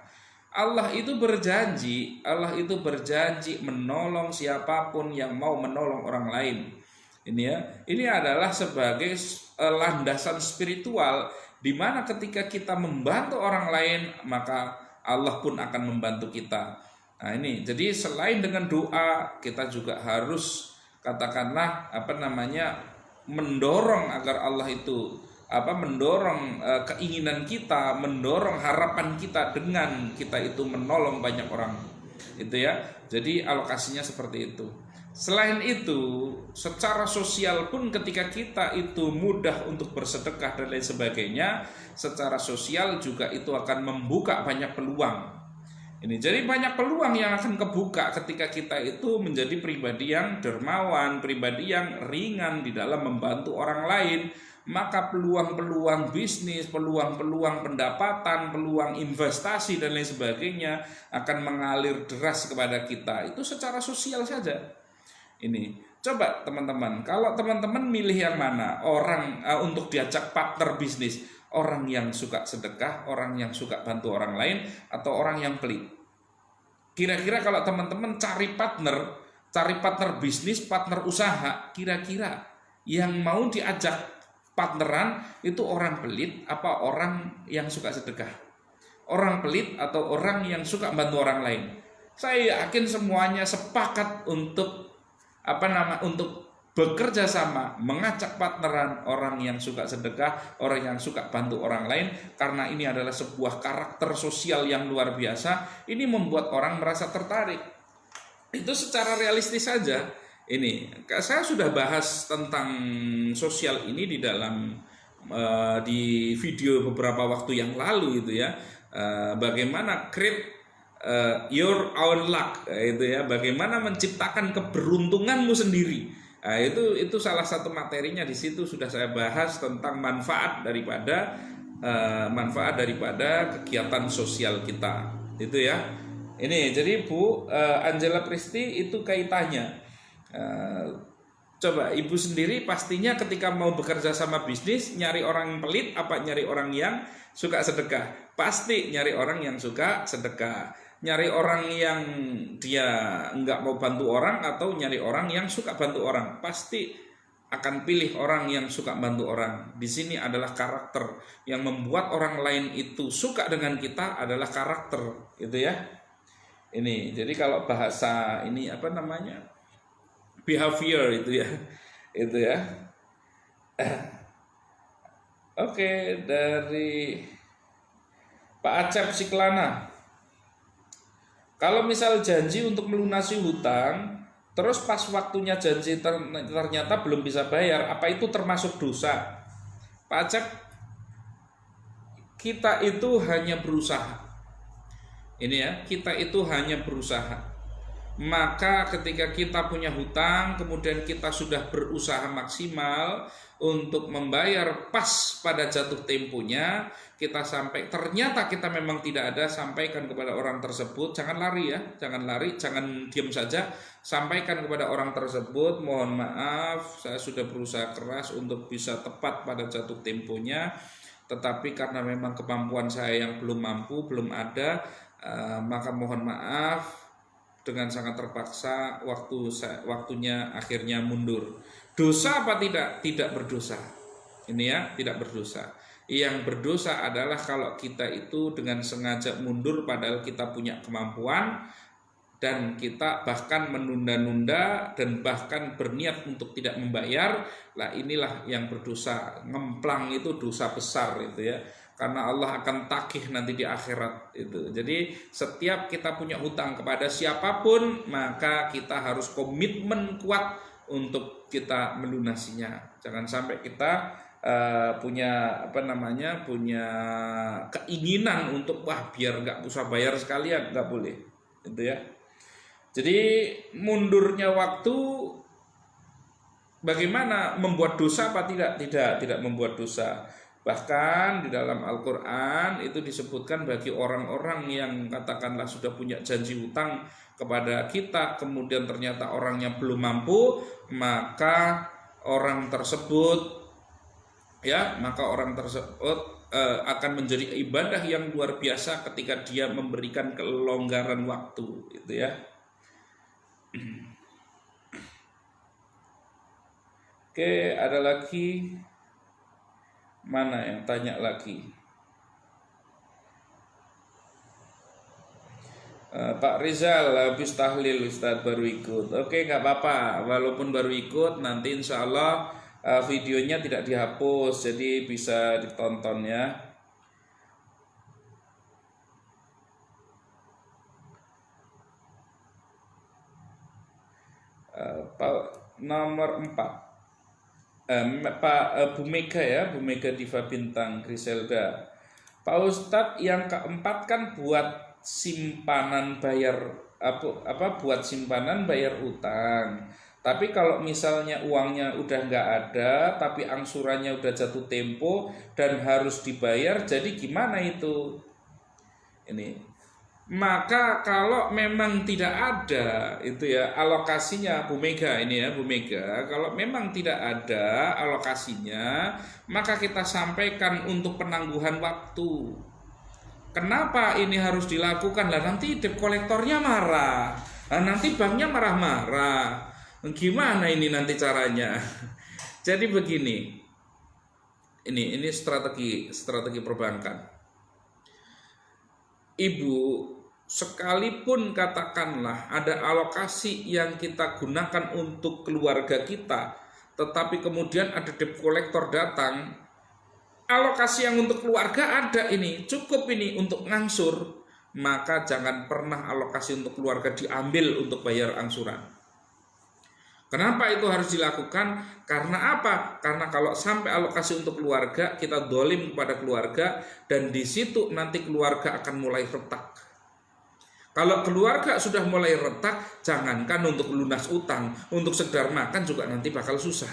Allah itu berjanji menolong siapapun yang mau menolong orang lain. Ini ya, ini adalah sebagai landasan spiritual di mana ketika kita membantu orang lain, maka Allah pun akan membantu kita. Nah ini, jadi selain dengan doa, kita juga harus katakanlah mendorong agar Allah itu mendorong keinginan kita, mendorong harapan kita dengan kita itu menolong banyak orang. Itu ya. Jadi alokasinya seperti itu. Selain itu, secara sosial pun ketika kita itu mudah untuk bersedekah dan lain sebagainya, secara sosial juga itu akan membuka banyak peluang. Ini jadi banyak peluang yang akan kebuka ketika kita itu menjadi pribadi yang dermawan, pribadi yang ringan di dalam membantu orang lain. Maka peluang-peluang bisnis, peluang-peluang pendapatan, peluang investasi dan lain sebagainya akan mengalir deras kepada kita. Itu secara sosial saja. Ini, coba teman-teman, kalau teman-teman milih yang mana orang untuk diajak partner bisnis, orang yang suka sedekah, orang yang suka bantu orang lain, atau orang yang pelit? Kira-kira kalau teman-teman cari partner bisnis, partner usaha, kira-kira yang mau diajak partneran itu orang pelit apa orang yang suka sedekah? Orang pelit atau orang yang suka bantu orang lain? Saya yakin semuanya sepakat untuk untuk bekerja sama, mengajak partneran orang yang suka sedekah, orang yang suka bantu orang lain, karena ini adalah sebuah karakter sosial yang luar biasa. Ini membuat orang merasa tertarik. Itu secara realistis saja. Ini saya sudah bahas tentang sosial ini di dalam di video beberapa waktu yang lalu itu ya. Bagaimana create your own luck itu ya, bagaimana menciptakan keberuntunganmu sendiri. Nah, itu salah satu materinya di situ sudah saya bahas tentang manfaat daripada kegiatan sosial kita. Itu ya. Ini jadi Bu Angela Pristi itu kaitannya. Coba Ibu sendiri pastinya ketika mau bekerja sama bisnis nyari orang yang pelit apa nyari orang yang suka sedekah? Pasti nyari orang yang suka sedekah. Nyari orang yang dia nggak mau bantu orang atau nyari orang yang suka bantu orang, pasti akan pilih orang yang suka bantu orang. Di sini adalah karakter yang membuat orang lain itu suka dengan kita adalah karakter, gitu ya. Ini jadi kalau bahasa ini behavior itu ya, itu ya. Oke, dari Pak Acep Siklana. Kalau misal janji untuk melunasi hutang, terus pas waktunya janji ternyata belum bisa bayar, apa itu termasuk dosa? Pak Acep, kita itu hanya berusaha. Ini ya, kita itu hanya berusaha. Maka ketika kita punya hutang, kemudian kita sudah berusaha maksimal untuk membayar pas pada jatuh temponya, kita sampai ternyata kita memang tidak ada, sampaikan kepada orang tersebut. Jangan lari ya, jangan lari, jangan diam saja. Sampaikan kepada orang tersebut, mohon maaf, saya sudah berusaha keras untuk bisa tepat pada jatuh temponya, tetapi karena memang kemampuan saya yang belum mampu, belum ada, maka mohon maaf, dengan sangat terpaksa waktunya akhirnya mundur. Dosa apa tidak? Tidak berdosa. Ini ya, tidak berdosa. Yang berdosa adalah kalau kita itu dengan sengaja mundur padahal kita punya kemampuan dan kita bahkan menunda-nunda dan bahkan berniat untuk tidak membayar. Lah inilah yang berdosa. Ngemplang itu dosa besar itu ya. Karena Allah akan tagih nanti di akhirat itu. Jadi setiap kita punya hutang kepada siapapun, maka kita harus komitmen kuat untuk kita melunasinya. Jangan sampai kita punya punya keinginan untuk biar nggak usah bayar sekalian, nggak boleh, itu ya. Jadi mundurnya waktu bagaimana, membuat dosa apa tidak? Tidak membuat dosa. Bahkan di dalam Al-Quran itu disebutkan bagi orang-orang yang katakanlah sudah punya janji hutang kepada kita, kemudian ternyata orangnya belum mampu, maka orang tersebut akan menjadi ibadah yang luar biasa ketika dia memberikan kelonggaran waktu, gitu ya. Oke, ada lagi. Mana yang tanya lagi? Pak Rizal habis tahlil Ustadz baru ikut. Oke, nggak apa-apa. Walaupun baru ikut, nanti insya Allah videonya tidak dihapus, jadi bisa ditonton ya. Nomor 4. Pak Bu Mega ya, Bu Mega Diva Bintang Griselda. Pak Ustadz, yang keempat kan buat simpanan bayar buat simpanan bayar utang. Tapi kalau misalnya uangnya udah nggak ada, tapi angsurannya udah jatuh tempo dan harus dibayar, jadi gimana itu? Ini. Maka kalau memang tidak ada itu ya alokasinya, Bu Mega ini ya, Bu Mega, kalau memang tidak ada alokasinya, maka kita sampaikan untuk penangguhan waktu. Kenapa ini harus dilakukan? Lah nanti debt kolektornya marah. Lah nanti banknya marah-marah. Gimana ini nanti caranya? Jadi begini. Ini strategi perbankan. Ibu, sekalipun katakanlah ada alokasi yang kita gunakan untuk keluarga kita, tetapi kemudian ada debt kolektor datang, alokasi yang untuk keluarga ada ini, cukup ini untuk ngangsur, maka jangan pernah alokasi untuk keluarga diambil untuk bayar angsuran. Kenapa itu harus dilakukan? Karena apa? Karena kalau sampai alokasi untuk keluarga, kita dolim kepada keluarga, dan di situ nanti keluarga akan mulai retak. Kalau keluarga sudah mulai retak, jangankan untuk lunas utang, untuk sekedar makan juga nanti bakal susah.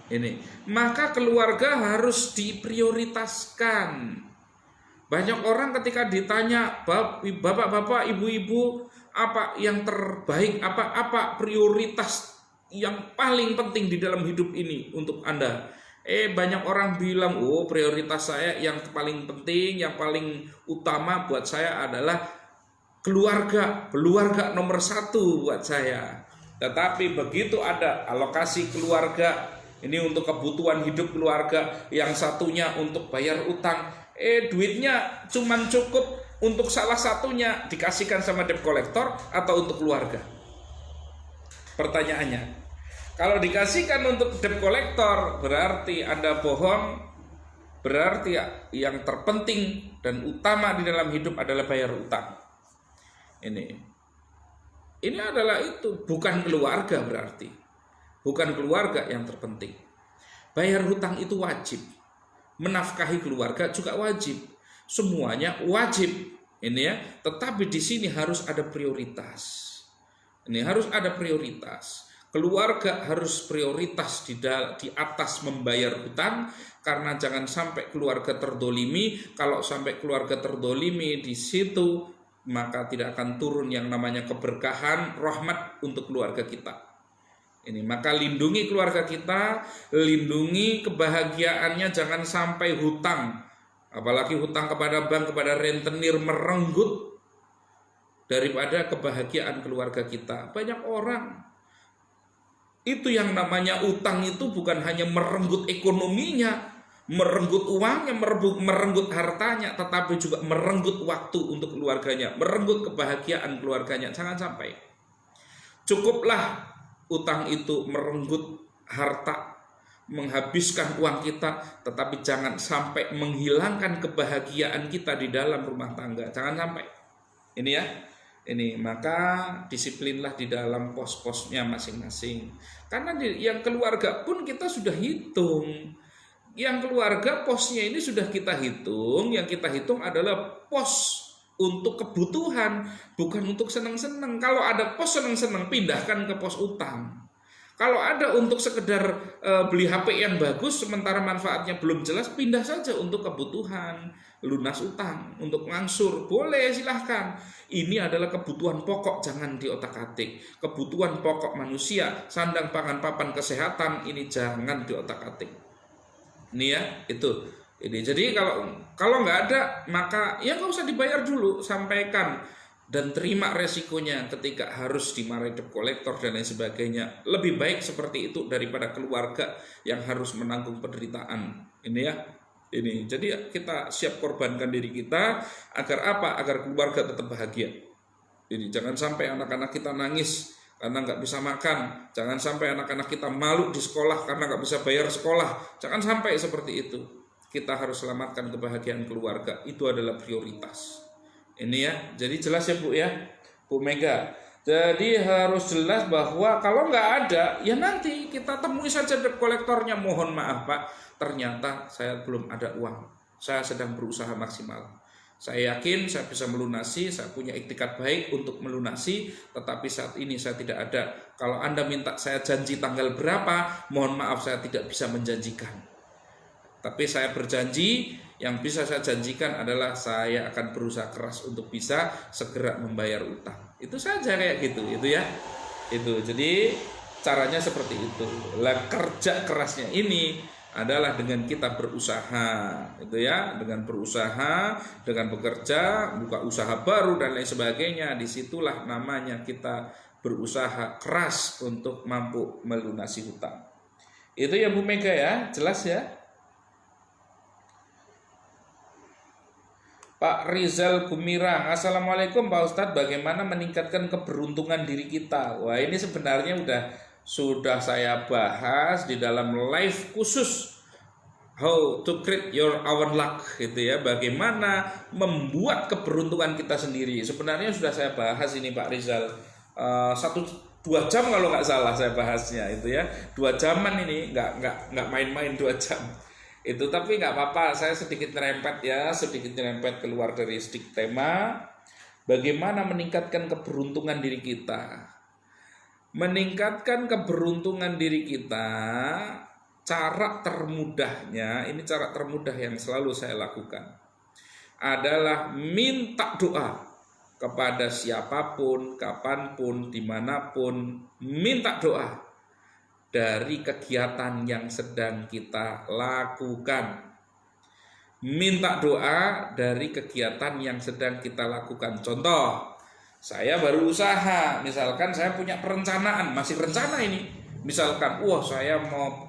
Ini, maka keluarga harus diprioritaskan. Banyak orang ketika ditanya, bapak-bapak, ibu-ibu, apa yang terbaik, apa prioritas yang paling penting di dalam hidup ini untuk Anda? Banyak orang bilang, oh prioritas saya yang paling penting, yang paling utama buat saya adalah keluarga nomor 1 buat saya. Tetapi begitu ada alokasi keluarga, ini untuk kebutuhan hidup keluarga, yang satunya untuk bayar utang, duitnya cuman cukup untuk salah satunya dikasihkan sama debt collector atau untuk keluarga. Pertanyaannya, kalau dikasihkan untuk debt collector berarti Anda bohong, berarti yang terpenting dan utama di dalam hidup adalah bayar utang. Ini adalah itu, bukan keluarga berarti. Bukan keluarga yang terpenting. Bayar hutang itu wajib. Menafkahi keluarga juga wajib. Semuanya wajib. Ini ya, tetapi di sini harus ada prioritas. Ini harus ada prioritas. Keluarga harus prioritas di atas membayar hutang, karena jangan sampai keluarga terdolimi. Kalau sampai keluarga terdolimi di situ, maka tidak akan turun yang namanya keberkahan, rahmat untuk keluarga kita. Ini, maka lindungi keluarga kita, lindungi kebahagiaannya, jangan sampai hutang, apalagi hutang kepada bank, kepada rentenir, merenggut daripada kebahagiaan keluarga kita. Banyak orang itu yang namanya utang itu bukan hanya merenggut ekonominya, merenggut uangnya, merenggut hartanya, tetapi juga merenggut waktu untuk keluarganya, merenggut kebahagiaan keluarganya. Jangan sampai. Cukuplah utang itu merenggut harta, menghabiskan uang kita, tetapi jangan sampai menghilangkan kebahagiaan kita di dalam rumah tangga. Jangan sampai. Ini ya. Ini, maka disiplinlah di dalam pos-posnya masing-masing. Karena yang keluarga pun kita sudah hitung. Yang keluarga posnya ini sudah kita hitung. Yang kita hitung adalah pos untuk kebutuhan, bukan untuk senang-senang. Kalau ada pos senang-senang, pindahkan ke pos utang. Kalau ada untuk sekedar beli HP yang bagus, sementara manfaatnya belum jelas, pindah saja untuk kebutuhan, lunas utang, untuk ngangsur, boleh silahkan. Ini adalah kebutuhan pokok, jangan diotak-atik. Kebutuhan pokok manusia, sandang, pangan, papan, kesehatan, ini jangan diotak-atik. Ini ya, itu. Ini jadi kalau nggak ada, maka ya nggak usah dibayar dulu, sampaikan dan terima resikonya ketika harus dimarahi debt collector dan lain sebagainya. Lebih baik seperti itu daripada keluarga yang harus menanggung penderitaan. Ini ya. Ini. Jadi kita siap korbankan diri kita agar apa? Agar keluarga tetap bahagia. Jadi jangan sampai anak-anak kita nangis karena nggak bisa makan. Jangan sampai anak-anak kita malu di sekolah karena nggak bisa bayar sekolah. Jangan sampai seperti itu. Kita harus selamatkan kebahagiaan keluarga. Itu adalah prioritas. Ini ya, jadi jelas ya Bu ya, Bu Mega. Jadi harus jelas bahwa kalau nggak ada, ya nanti kita temui saja debt kolektornya. Mohon maaf Pak, ternyata saya belum ada uang. Saya sedang berusaha maksimal. Saya yakin saya bisa melunasi, saya punya iktikat baik untuk melunasi, tetapi saat ini saya tidak ada. Kalau Anda minta saya janji tanggal berapa, mohon maaf saya tidak bisa menjanjikan. Tapi saya berjanji, yang bisa saya janjikan adalah saya akan berusaha keras untuk bisa segera membayar utang. Itu saja kayak gitu, itu ya. Itu. Jadi caranya seperti itu. Lah kerja kerasnya ini adalah dengan kita berusaha, itu ya, dengan berusaha, dengan bekerja, buka usaha baru dan lain sebagainya. Disitulah namanya kita berusaha keras untuk mampu melunasi hutang. Itu ya Bu Mega ya, jelas ya. Pak Rizal Gumirang, Assalamualaikum Pak Ustadz, bagaimana meningkatkan keberuntungan diri kita? Wah, ini sebenarnya sudah saya bahas di dalam live khusus How to create your own luck, gitu ya. Bagaimana membuat keberuntungan kita sendiri. Sebenarnya sudah saya bahas ini Pak Rizal, 1-2 jam kalau nggak salah saya bahasnya itu ya. 2 jaman ini, nggak main-main 2 jam. Itu tapi nggak apa-apa, saya sedikit nyerempet keluar dari sedikit tema. Bagaimana meningkatkan keberuntungan diri kita? Meningkatkan keberuntungan diri kita, cara termudahnya, ini cara termudah yang selalu saya lakukan, adalah minta doa kepada siapapun, kapanpun, dimanapun. Minta doa dari kegiatan yang sedang kita lakukan. Minta doa dari kegiatan yang sedang kita lakukan. Contoh, saya baru usaha, misalkan saya punya perencanaan, masih rencana ini. Misalkan,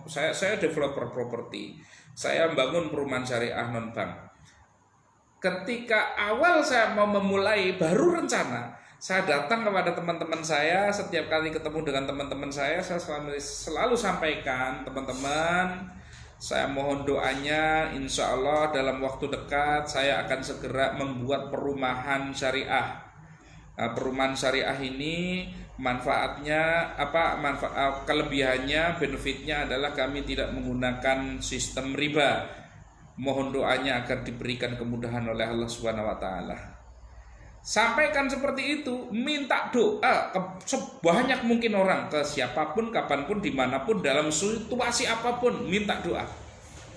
saya developer properti, saya membangun perumahan syariah non bank. Ketika awal saya mau memulai, baru rencana, saya datang kepada teman-teman saya. Setiap kali ketemu dengan teman-teman saya selalu sampaikan, teman-teman, saya mohon doanya, insya Allah dalam waktu dekat saya akan segera membuat perumahan syariah. Nah, perumahan syariah ini manfaatnya kelebihannya, benefitnya adalah kami tidak menggunakan sistem riba. Mohon doanya agar diberikan kemudahan oleh Allah Subhanahu wa taala. Sampaikan seperti itu, minta doa ke sebanyak mungkin orang, ke siapapun, kapanpun, dimanapun, dalam situasi apapun, minta doa.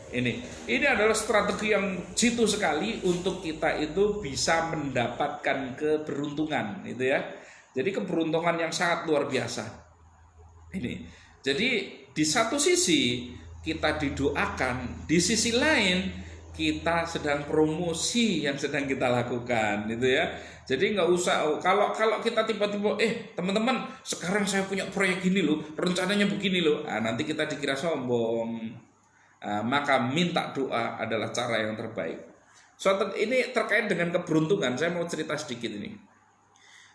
Ini adalah strategi yang jitu sekali untuk kita itu bisa mendapatkan keberuntungan, itu ya. Jadi keberuntungan yang sangat luar biasa. Jadi di satu sisi kita didoakan, di sisi lain kita sedang promosi yang sedang kita lakukan, gitu ya. Jadi nggak usah kalau kita tiba-tiba teman-teman, sekarang saya punya proyek gini loh, rencananya begini loh. Nanti kita dikira sombong. Maka minta doa adalah cara yang terbaik. Ini terkait dengan keberuntungan, saya mau cerita sedikit ini.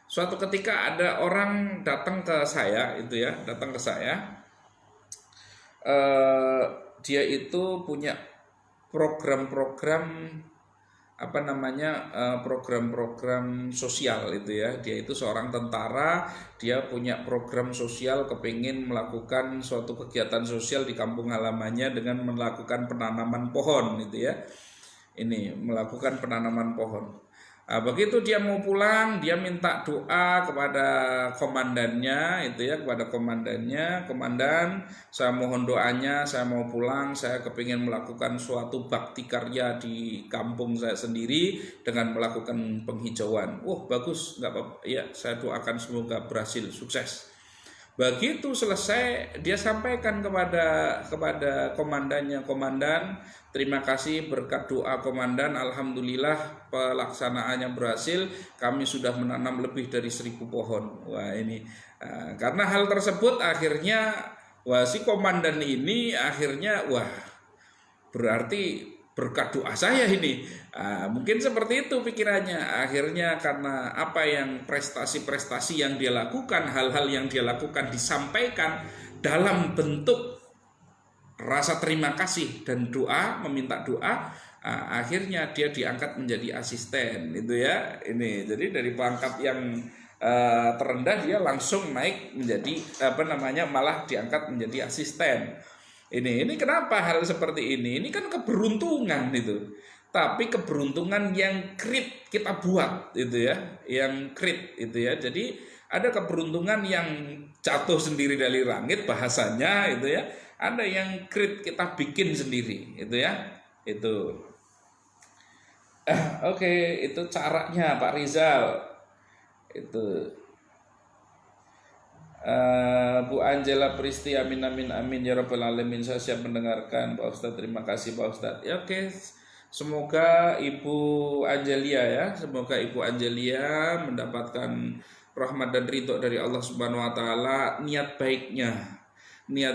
Suatu ketika ada orang datang ke saya, dia itu punya program-program program-program sosial, itu ya. Dia itu seorang tentara, dia punya program sosial, kepingin melakukan suatu kegiatan sosial di kampung halamannya dengan melakukan penanaman pohon, itu ya. Melakukan penanaman pohon. Begitu dia mau pulang, dia minta doa kepada komandannya, itu ya, kepada komandannya. Komandan, saya mohon doanya, saya mau pulang, saya kepingin melakukan suatu bakti karya di kampung saya sendiri dengan melakukan penghijauan. Bagus, nggak apa-apa. Ya, saya doakan semoga berhasil, sukses. Begitu selesai, dia sampaikan kepada komandannya, komandan, terima kasih berkat doa komandan, alhamdulillah pelaksanaannya berhasil, kami sudah menanam lebih dari 1.000 pohon. Karena hal tersebut akhirnya si komandan ini akhirnya berarti berkat doa saya ini. Mungkin seperti itu pikirannya. Akhirnya karena prestasi-prestasi yang dia lakukan, hal-hal yang dia lakukan disampaikan dalam bentuk rasa terima kasih dan doa, meminta doa, akhirnya dia diangkat menjadi asisten, itu ya. Jadi dari pangkat yang terendah dia langsung naik menjadi malah diangkat menjadi asisten. Ini kenapa hal seperti ini? Ini kan keberuntungan itu. Tapi keberuntungan yang kita buat, itu ya, yang itu ya. Jadi ada keberuntungan yang jatuh sendiri dari langit bahasanya, itu ya. Ada yang kita bikin sendiri, itu ya. Itu. Oke, itu caranya Pak Rizal. Itu. Bu Angela Pristi, amin amin amin ya rabbal alamin. Saya siap mendengarkan Pak Ustadz. Terima kasih Pak Ustadz. Ya oke. Semoga Ibu Angelia ya, semoga Ibu Angelia mendapatkan rahmat dan ridho dari Allah Subhanahu wa taala. Niat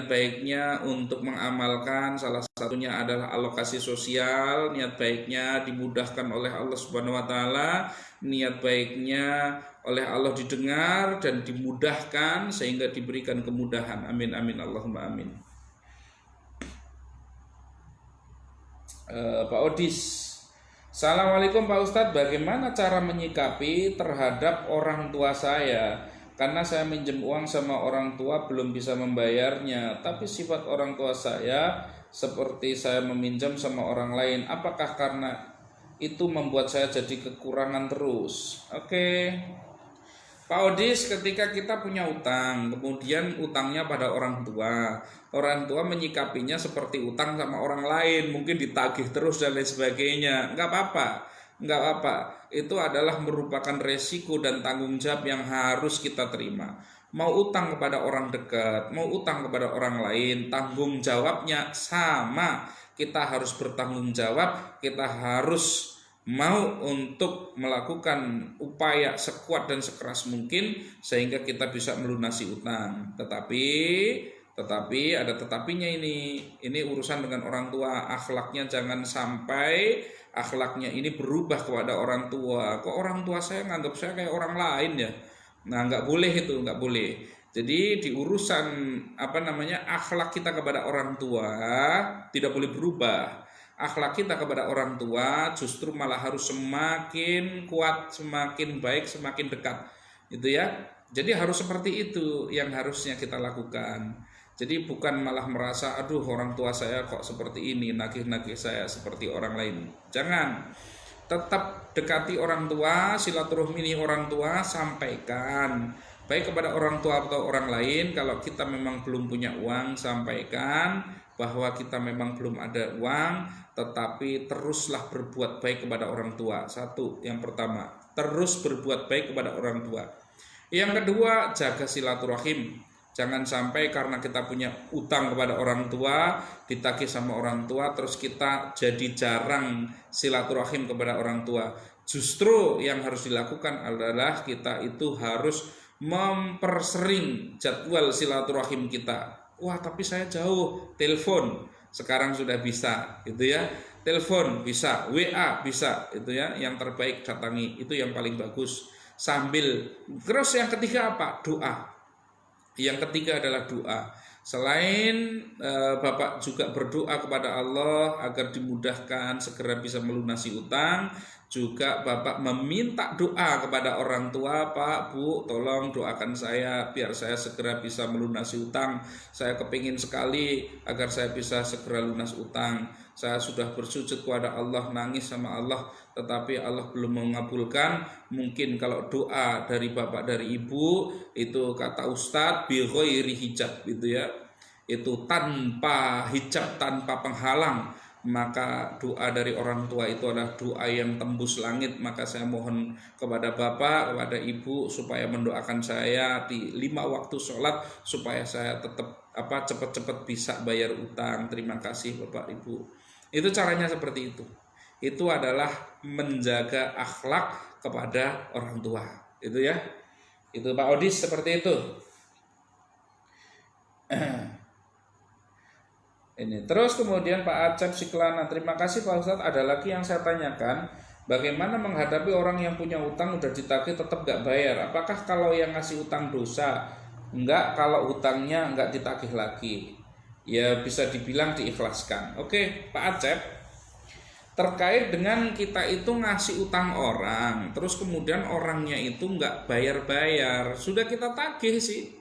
baiknya untuk mengamalkan salah satunya adalah alokasi sosial, niat baiknya dimudahkan oleh Allah Subhanahu wa taala, niat baiknya oleh Allah didengar dan dimudahkan sehingga diberikan kemudahan. Amin amin Allahumma amin. Pak Odis, Assalamualaikum Pak Ustadz, bagaimana cara menyikapi terhadap orang tua saya? Karena saya minjem uang sama orang tua belum bisa membayarnya, tapi sifat orang tua saya seperti saya meminjam sama orang lain. Apakah karena itu membuat saya jadi kekurangan terus? Oke. Pak Odis, ketika kita punya utang, kemudian utangnya pada orang tua menyikapinya seperti utang sama orang lain, mungkin ditagih terus dan lain sebagainya, nggak apa-apa, itu adalah merupakan resiko dan tanggung jawab yang harus kita terima. Mau utang kepada orang dekat, mau utang kepada orang lain, tanggung jawabnya sama, kita harus bertanggung jawab, kita harus mau untuk melakukan upaya sekuat dan sekeras mungkin sehingga kita bisa melunasi utang. Tetapi ada tetapinya ini urusan dengan orang tua. Akhlaknya jangan sampai akhlaknya ini berubah kepada orang tua. Kok orang tua saya nganggap saya kayak orang lain ya? Nah, nggak boleh. Jadi di urusan akhlak kita kepada orang tua tidak boleh berubah. Akhlak kita kepada orang tua justru malah harus semakin kuat, semakin baik, semakin dekat. Itu ya. Jadi harus seperti itu yang harusnya kita lakukan. Jadi bukan malah merasa aduh orang tua saya kok seperti ini, nagih-nagih saya seperti orang lain. Jangan. Tetap dekati orang tua, silaturahmi orang tua, sampaikan baik kepada orang tua atau orang lain. Kalau kita memang belum punya uang, sampaikan bahwa kita memang belum ada uang, tetapi teruslah berbuat baik kepada orang tua. Satu, yang pertama, terus berbuat baik kepada orang tua. Yang kedua, jaga silaturahim. Jangan sampai karena kita punya utang kepada orang tua, ditagih sama orang tua, terus kita jadi jarang silaturahim kepada orang tua. Justru yang harus dilakukan adalah kita itu harus mempersering jadwal silaturahim kita. Wah, tapi saya jauh, telepon sekarang sudah bisa, gitu ya. Telepon bisa, WA bisa, itu ya. Yang terbaik datangi, itu yang paling bagus. Terus yang ketiga apa? Doa. Yang ketiga adalah doa. Selain Bapak juga berdoa kepada Allah agar dimudahkan segera bisa melunasi utang, juga Bapak meminta doa kepada orang tua, Pak, Bu, tolong doakan saya biar saya segera bisa melunasi utang. Saya kepingin sekali agar saya bisa segera lunas utang. Saya sudah bersujud kepada Allah, nangis sama Allah, tetapi Allah belum mengabulkan. Mungkin kalau doa dari Bapak, dari Ibu, itu kata Ustadz, bi ghairi hijab, gitu ya. Itu tanpa hijab, tanpa penghalang. Maka doa dari orang tua itu adalah doa yang tembus langit. Maka saya mohon kepada Bapak, kepada Ibu supaya mendoakan saya di 5 waktu sholat supaya saya tetap cepat-cepat bisa bayar utang. Terima kasih Bapak Ibu. Itu caranya seperti itu. Itu adalah menjaga akhlak kepada orang tua. Itu ya. Itu Pak Odis seperti itu. Ini. Terus kemudian Pak Acep Siklana, terima kasih Pak Ustadz. Ada lagi yang saya tanyakan, bagaimana menghadapi orang yang punya utang udah ditagih tetap gak bayar? Apakah kalau yang ngasih utang dosa? Enggak, kalau utangnya enggak ditagih lagi. Ya bisa dibilang diikhlaskan. Oke, Pak Acep. Terkait dengan kita itu ngasih utang orang, terus kemudian orangnya itu enggak bayar-bayar, sudah kita tagih sih.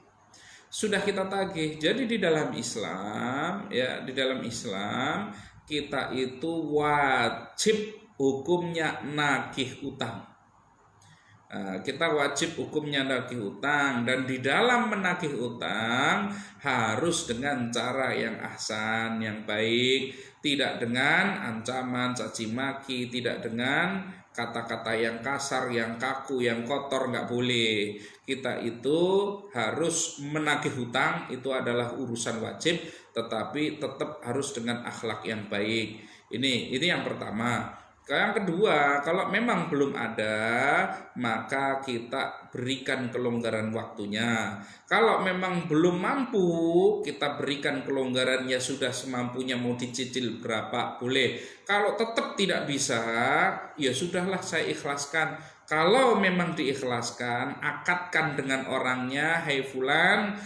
Sudah kita tagih. Jadi di dalam Islam kita itu wajib hukumnya nagih utang. Kita wajib hukumnya nagih utang, dan di dalam menagih utang harus dengan cara yang ahsan, yang baik, tidak dengan ancaman, caci maki, tidak dengan kata-kata yang kasar, yang kaku, yang kotor nggak boleh. Kita itu harus menagih hutang, itu adalah urusan wajib, tetapi tetap harus dengan akhlak yang baik. Ini yang pertama. Yang kedua, kalau memang belum ada, maka kita berikan kelonggaran waktunya. Kalau memang belum mampu, kita berikan kelonggaran, ya sudah semampunya, mau dicicil berapa boleh. Kalau tetap tidak bisa, ya sudahlah, saya ikhlaskan. Kalau memang diikhlaskan, akadkan dengan orangnya, "Hai fulan,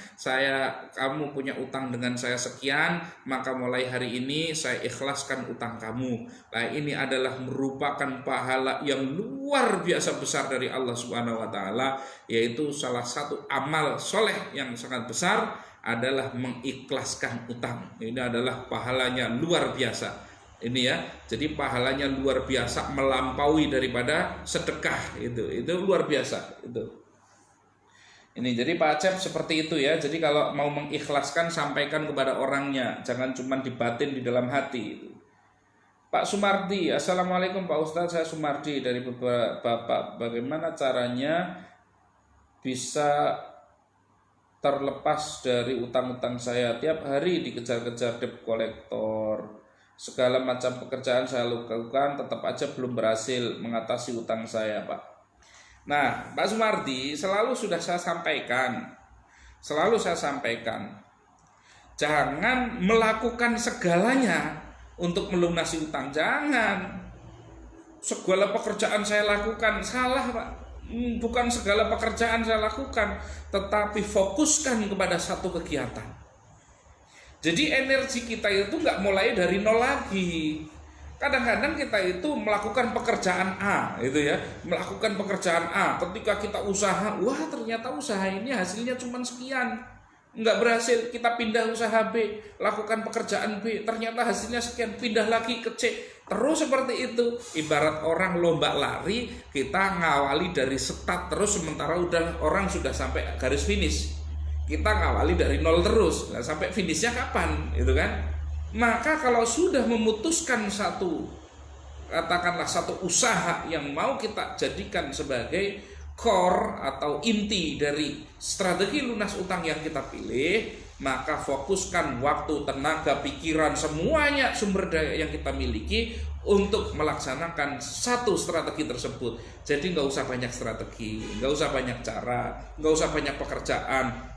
kamu punya utang dengan saya sekian, maka mulai hari ini saya ikhlaskan utang kamu." Nah, ini adalah merupakan pahala yang luar biasa besar dari Allah Subhanahu wa taala, yaitu salah satu amal soleh yang sangat besar adalah mengikhlaskan utang. Ini adalah pahalanya luar biasa. Ini ya, jadi pahalanya luar biasa, melampaui daripada sedekah. Itu luar biasa itu. Ini jadi Pak Acep seperti itu ya. Jadi kalau mau mengikhlaskan, sampaikan kepada orangnya, jangan cuma dibatin di dalam hati. Pak Sumardi, Assalamualaikum Pak Ustadz, saya Sumardi dari Bapak. Bagaimana caranya bisa terlepas dari utang-utang saya? Tiap hari dikejar-kejar debt collector. Segala macam pekerjaan saya lakukan, tetap aja belum berhasil mengatasi utang saya, Pak. Nah, Pak Sumardi, selalu saya sampaikan, jangan melakukan segalanya untuk melunasi utang. Jangan. Segala pekerjaan saya lakukan, salah, Pak. Bukan segala pekerjaan saya lakukan, tetapi fokuskan kepada satu kegiatan. Jadi energi kita itu nggak mulai dari nol lagi. Kadang-kadang kita itu melakukan pekerjaan A, itu ya, melakukan pekerjaan A. Ketika kita usaha, wah ternyata usaha ini hasilnya cuma sekian, nggak berhasil. Kita pindah usaha B, lakukan pekerjaan B, ternyata hasilnya sekian, pindah lagi ke C. Terus seperti itu. Ibarat orang lomba lari, kita ngawali dari start terus, sementara orang sudah sampai garis finish. Kita ngawali dari nol terus, nah, sampai finishnya kapan, itu kan? Maka kalau sudah memutuskan katakanlah satu usaha yang mau kita jadikan sebagai core atau inti dari strategi lunas utang yang kita pilih, maka fokuskan waktu, tenaga, pikiran, semuanya sumber daya yang kita miliki untuk melaksanakan satu strategi tersebut. Jadi nggak usah banyak strategi, nggak usah banyak cara, nggak usah banyak pekerjaan.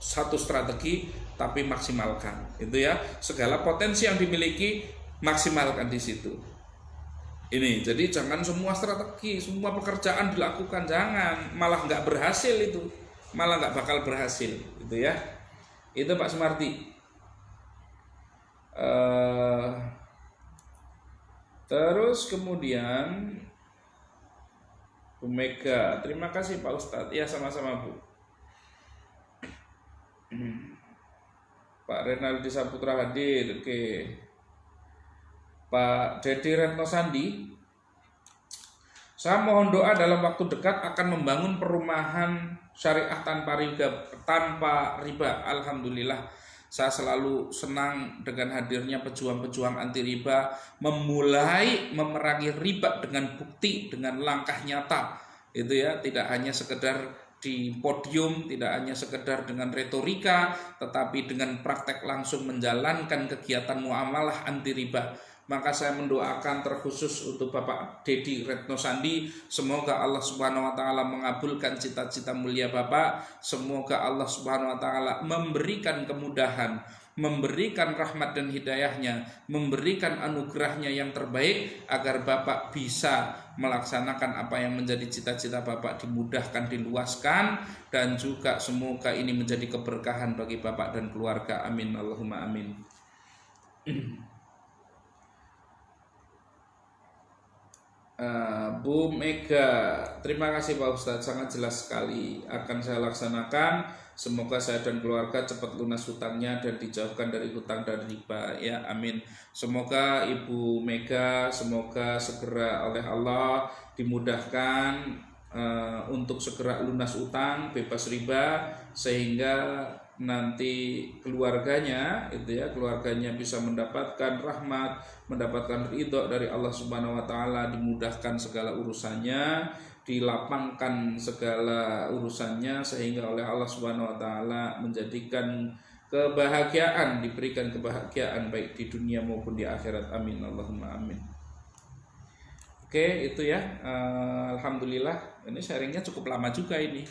Satu strategi tapi maksimalkan, itu ya, segala potensi yang dimiliki maksimalkan di situ. Ini jadi jangan semua strategi, semua pekerjaan dilakukan, jangan, malah nggak berhasil, itu malah nggak bakal berhasil, itu ya. Itu Pak Sumarti. Terus kemudian Bu Mega, terima kasih Pak Ustadz. Ya sama-sama Bu. Pak Renaldi Saputra hadir. Oke. Pak Dedi Retno Sandi, saya mohon doa dalam waktu dekat akan membangun perumahan syariah tanpa riba. Alhamdulillah, saya selalu senang dengan hadirnya pejuang-pejuang anti riba, memulai memerangi riba dengan bukti, dengan langkah nyata. Itu ya, tidak hanya sekedar di podium, tidak hanya sekedar dengan retorika, tetapi dengan praktek langsung menjalankan kegiatan muamalah anti riba. Maka saya mendoakan terkhusus untuk Bapak Dedi Retno Sandi, semoga Allah Subhanahu wa taala mengabulkan cita-cita mulia Bapak, semoga Allah Subhanahu wa taala memberikan kemudahan, memberikan rahmat dan hidayahnya, memberikan anugerahnya yang terbaik agar Bapak bisa melaksanakan apa yang menjadi cita-cita Bapak, dimudahkan, diluaskan, dan juga semoga ini menjadi keberkahan bagi Bapak dan keluarga. Amin Allahumma amin. Bu Mega, terima kasih Pak Ustadz, sangat jelas sekali, akan saya laksanakan. Semoga saya dan keluarga cepat lunas hutangnya dan dijauhkan dari hutang dan riba, ya amin. Semoga Ibu Mega, semoga segera oleh Allah dimudahkan untuk segera lunas utang, bebas riba, sehingga nanti keluarganya itu ya, keluarganya bisa mendapatkan rahmat, mendapatkan ridho dari Allah Subhanahu wa taala, dimudahkan segala urusannya, dilapangkan segala urusannya, sehingga oleh Allah Subhanahu wa taala menjadikan kebahagiaan, diberikan kebahagiaan baik di dunia maupun di akhirat. Amin Allahumma amin. Oke, itu ya. Alhamdulillah, ini sharingnya cukup lama juga ini.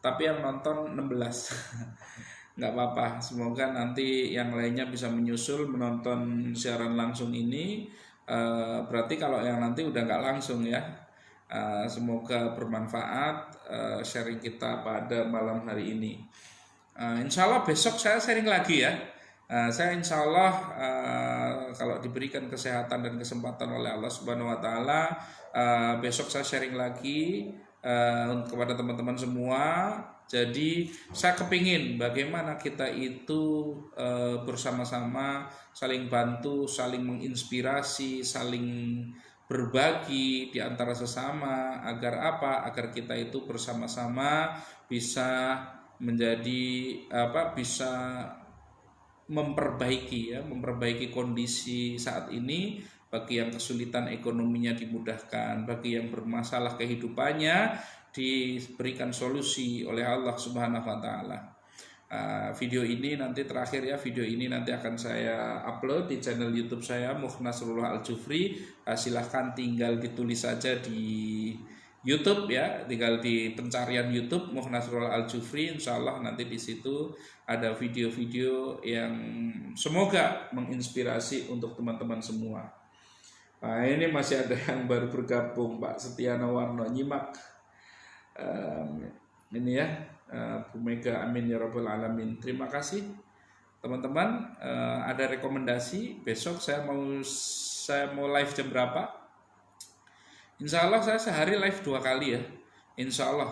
Tapi yang nonton 16. Nggak apa-apa, semoga nanti yang lainnya bisa menyusul menonton siaran langsung ini. Berarti kalau yang nanti udah nggak langsung ya. Semoga bermanfaat sharing kita pada malam hari ini. Insya Allah besok saya sharing lagi ya. Saya insya Allah kalau diberikan kesehatan dan kesempatan oleh Allah Subhanahu wa taala, besok saya sharing lagi kepada teman-teman semua. Jadi saya kepingin bagaimana kita itu bersama-sama saling bantu, saling menginspirasi, saling berbagi di antara sesama, agar apa? Agar kita itu bersama-sama bisa menjadi bisa memperbaiki kondisi saat ini. Bagi yang kesulitan ekonominya dimudahkan, bagi yang bermasalah kehidupannya diberikan solusi oleh Allah Subhanahu wa taala. Video ini nanti terakhir ya, video ini nanti akan saya upload di channel YouTube saya Muh Nasrullah Al-Jufri. Silahkan tinggal ditulis saja di YouTube ya, tinggal di pencarian YouTube Muh Nasrullah Al-Jufri. Insya Allah nanti di situ ada video-video yang semoga menginspirasi untuk teman-teman semua. Nah, ini masih ada yang baru bergabung, Pak Setiana Warno, nyimak ini ya, Bu Mega, amin ya rabbal alamin. Terima kasih teman-teman. Ada rekomendasi besok saya mau live jam berapa? Insya Allah saya sehari live 2 kali ya. Insya Allah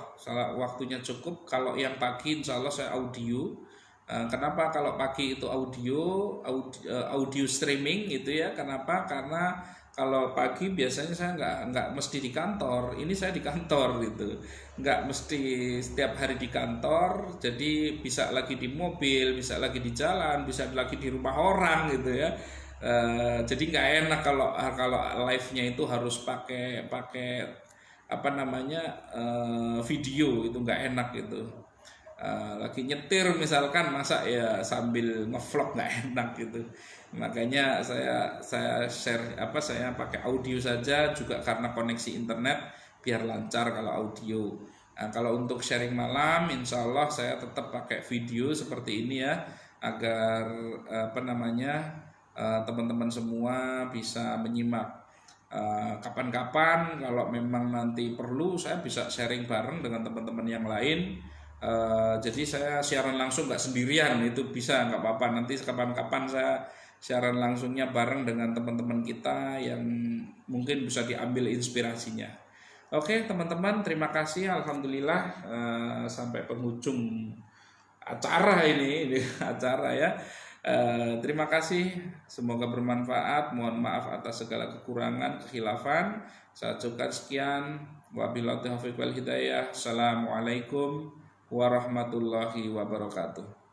waktunya cukup. Kalau yang pagi insya Allah saya audio. Kenapa kalau pagi itu audio streaming gitu ya? Kenapa? Karena kalau pagi biasanya saya nggak mesti di kantor. Ini saya di kantor gitu, nggak mesti setiap hari di kantor. Jadi bisa lagi di mobil, bisa lagi di jalan, bisa lagi di rumah orang gitu ya. Jadi nggak enak kalau live-nya itu harus pakai video, itu nggak enak gitu. Lagi nyetir misalkan, masa ya sambil ngevlog, nggak enak gitu. Makanya saya share saya pakai audio saja, juga karena koneksi internet biar lancar kalau audio. Kalau untuk sharing malam insya Allah saya tetap pakai video seperti ini ya, agar teman-teman semua bisa menyimak. Kapan-kapan kalau memang nanti perlu, saya bisa sharing bareng dengan teman-teman yang lain. Jadi saya siaran langsung nggak sendirian, itu bisa, nggak apa-apa. Nanti kapan-kapan saya siaran langsungnya bareng dengan teman-teman kita yang mungkin bisa diambil inspirasinya. Oke teman-teman, terima kasih. Alhamdulillah sampai penghujung acara ini acara ya. Terima kasih, semoga bermanfaat. Mohon maaf atas segala kekurangan, kekhilafan. Saya ucapkan sekian. Wabillahi taufiq wal hidayah. Assalamualaikum warahmatullahi wabarakatuh.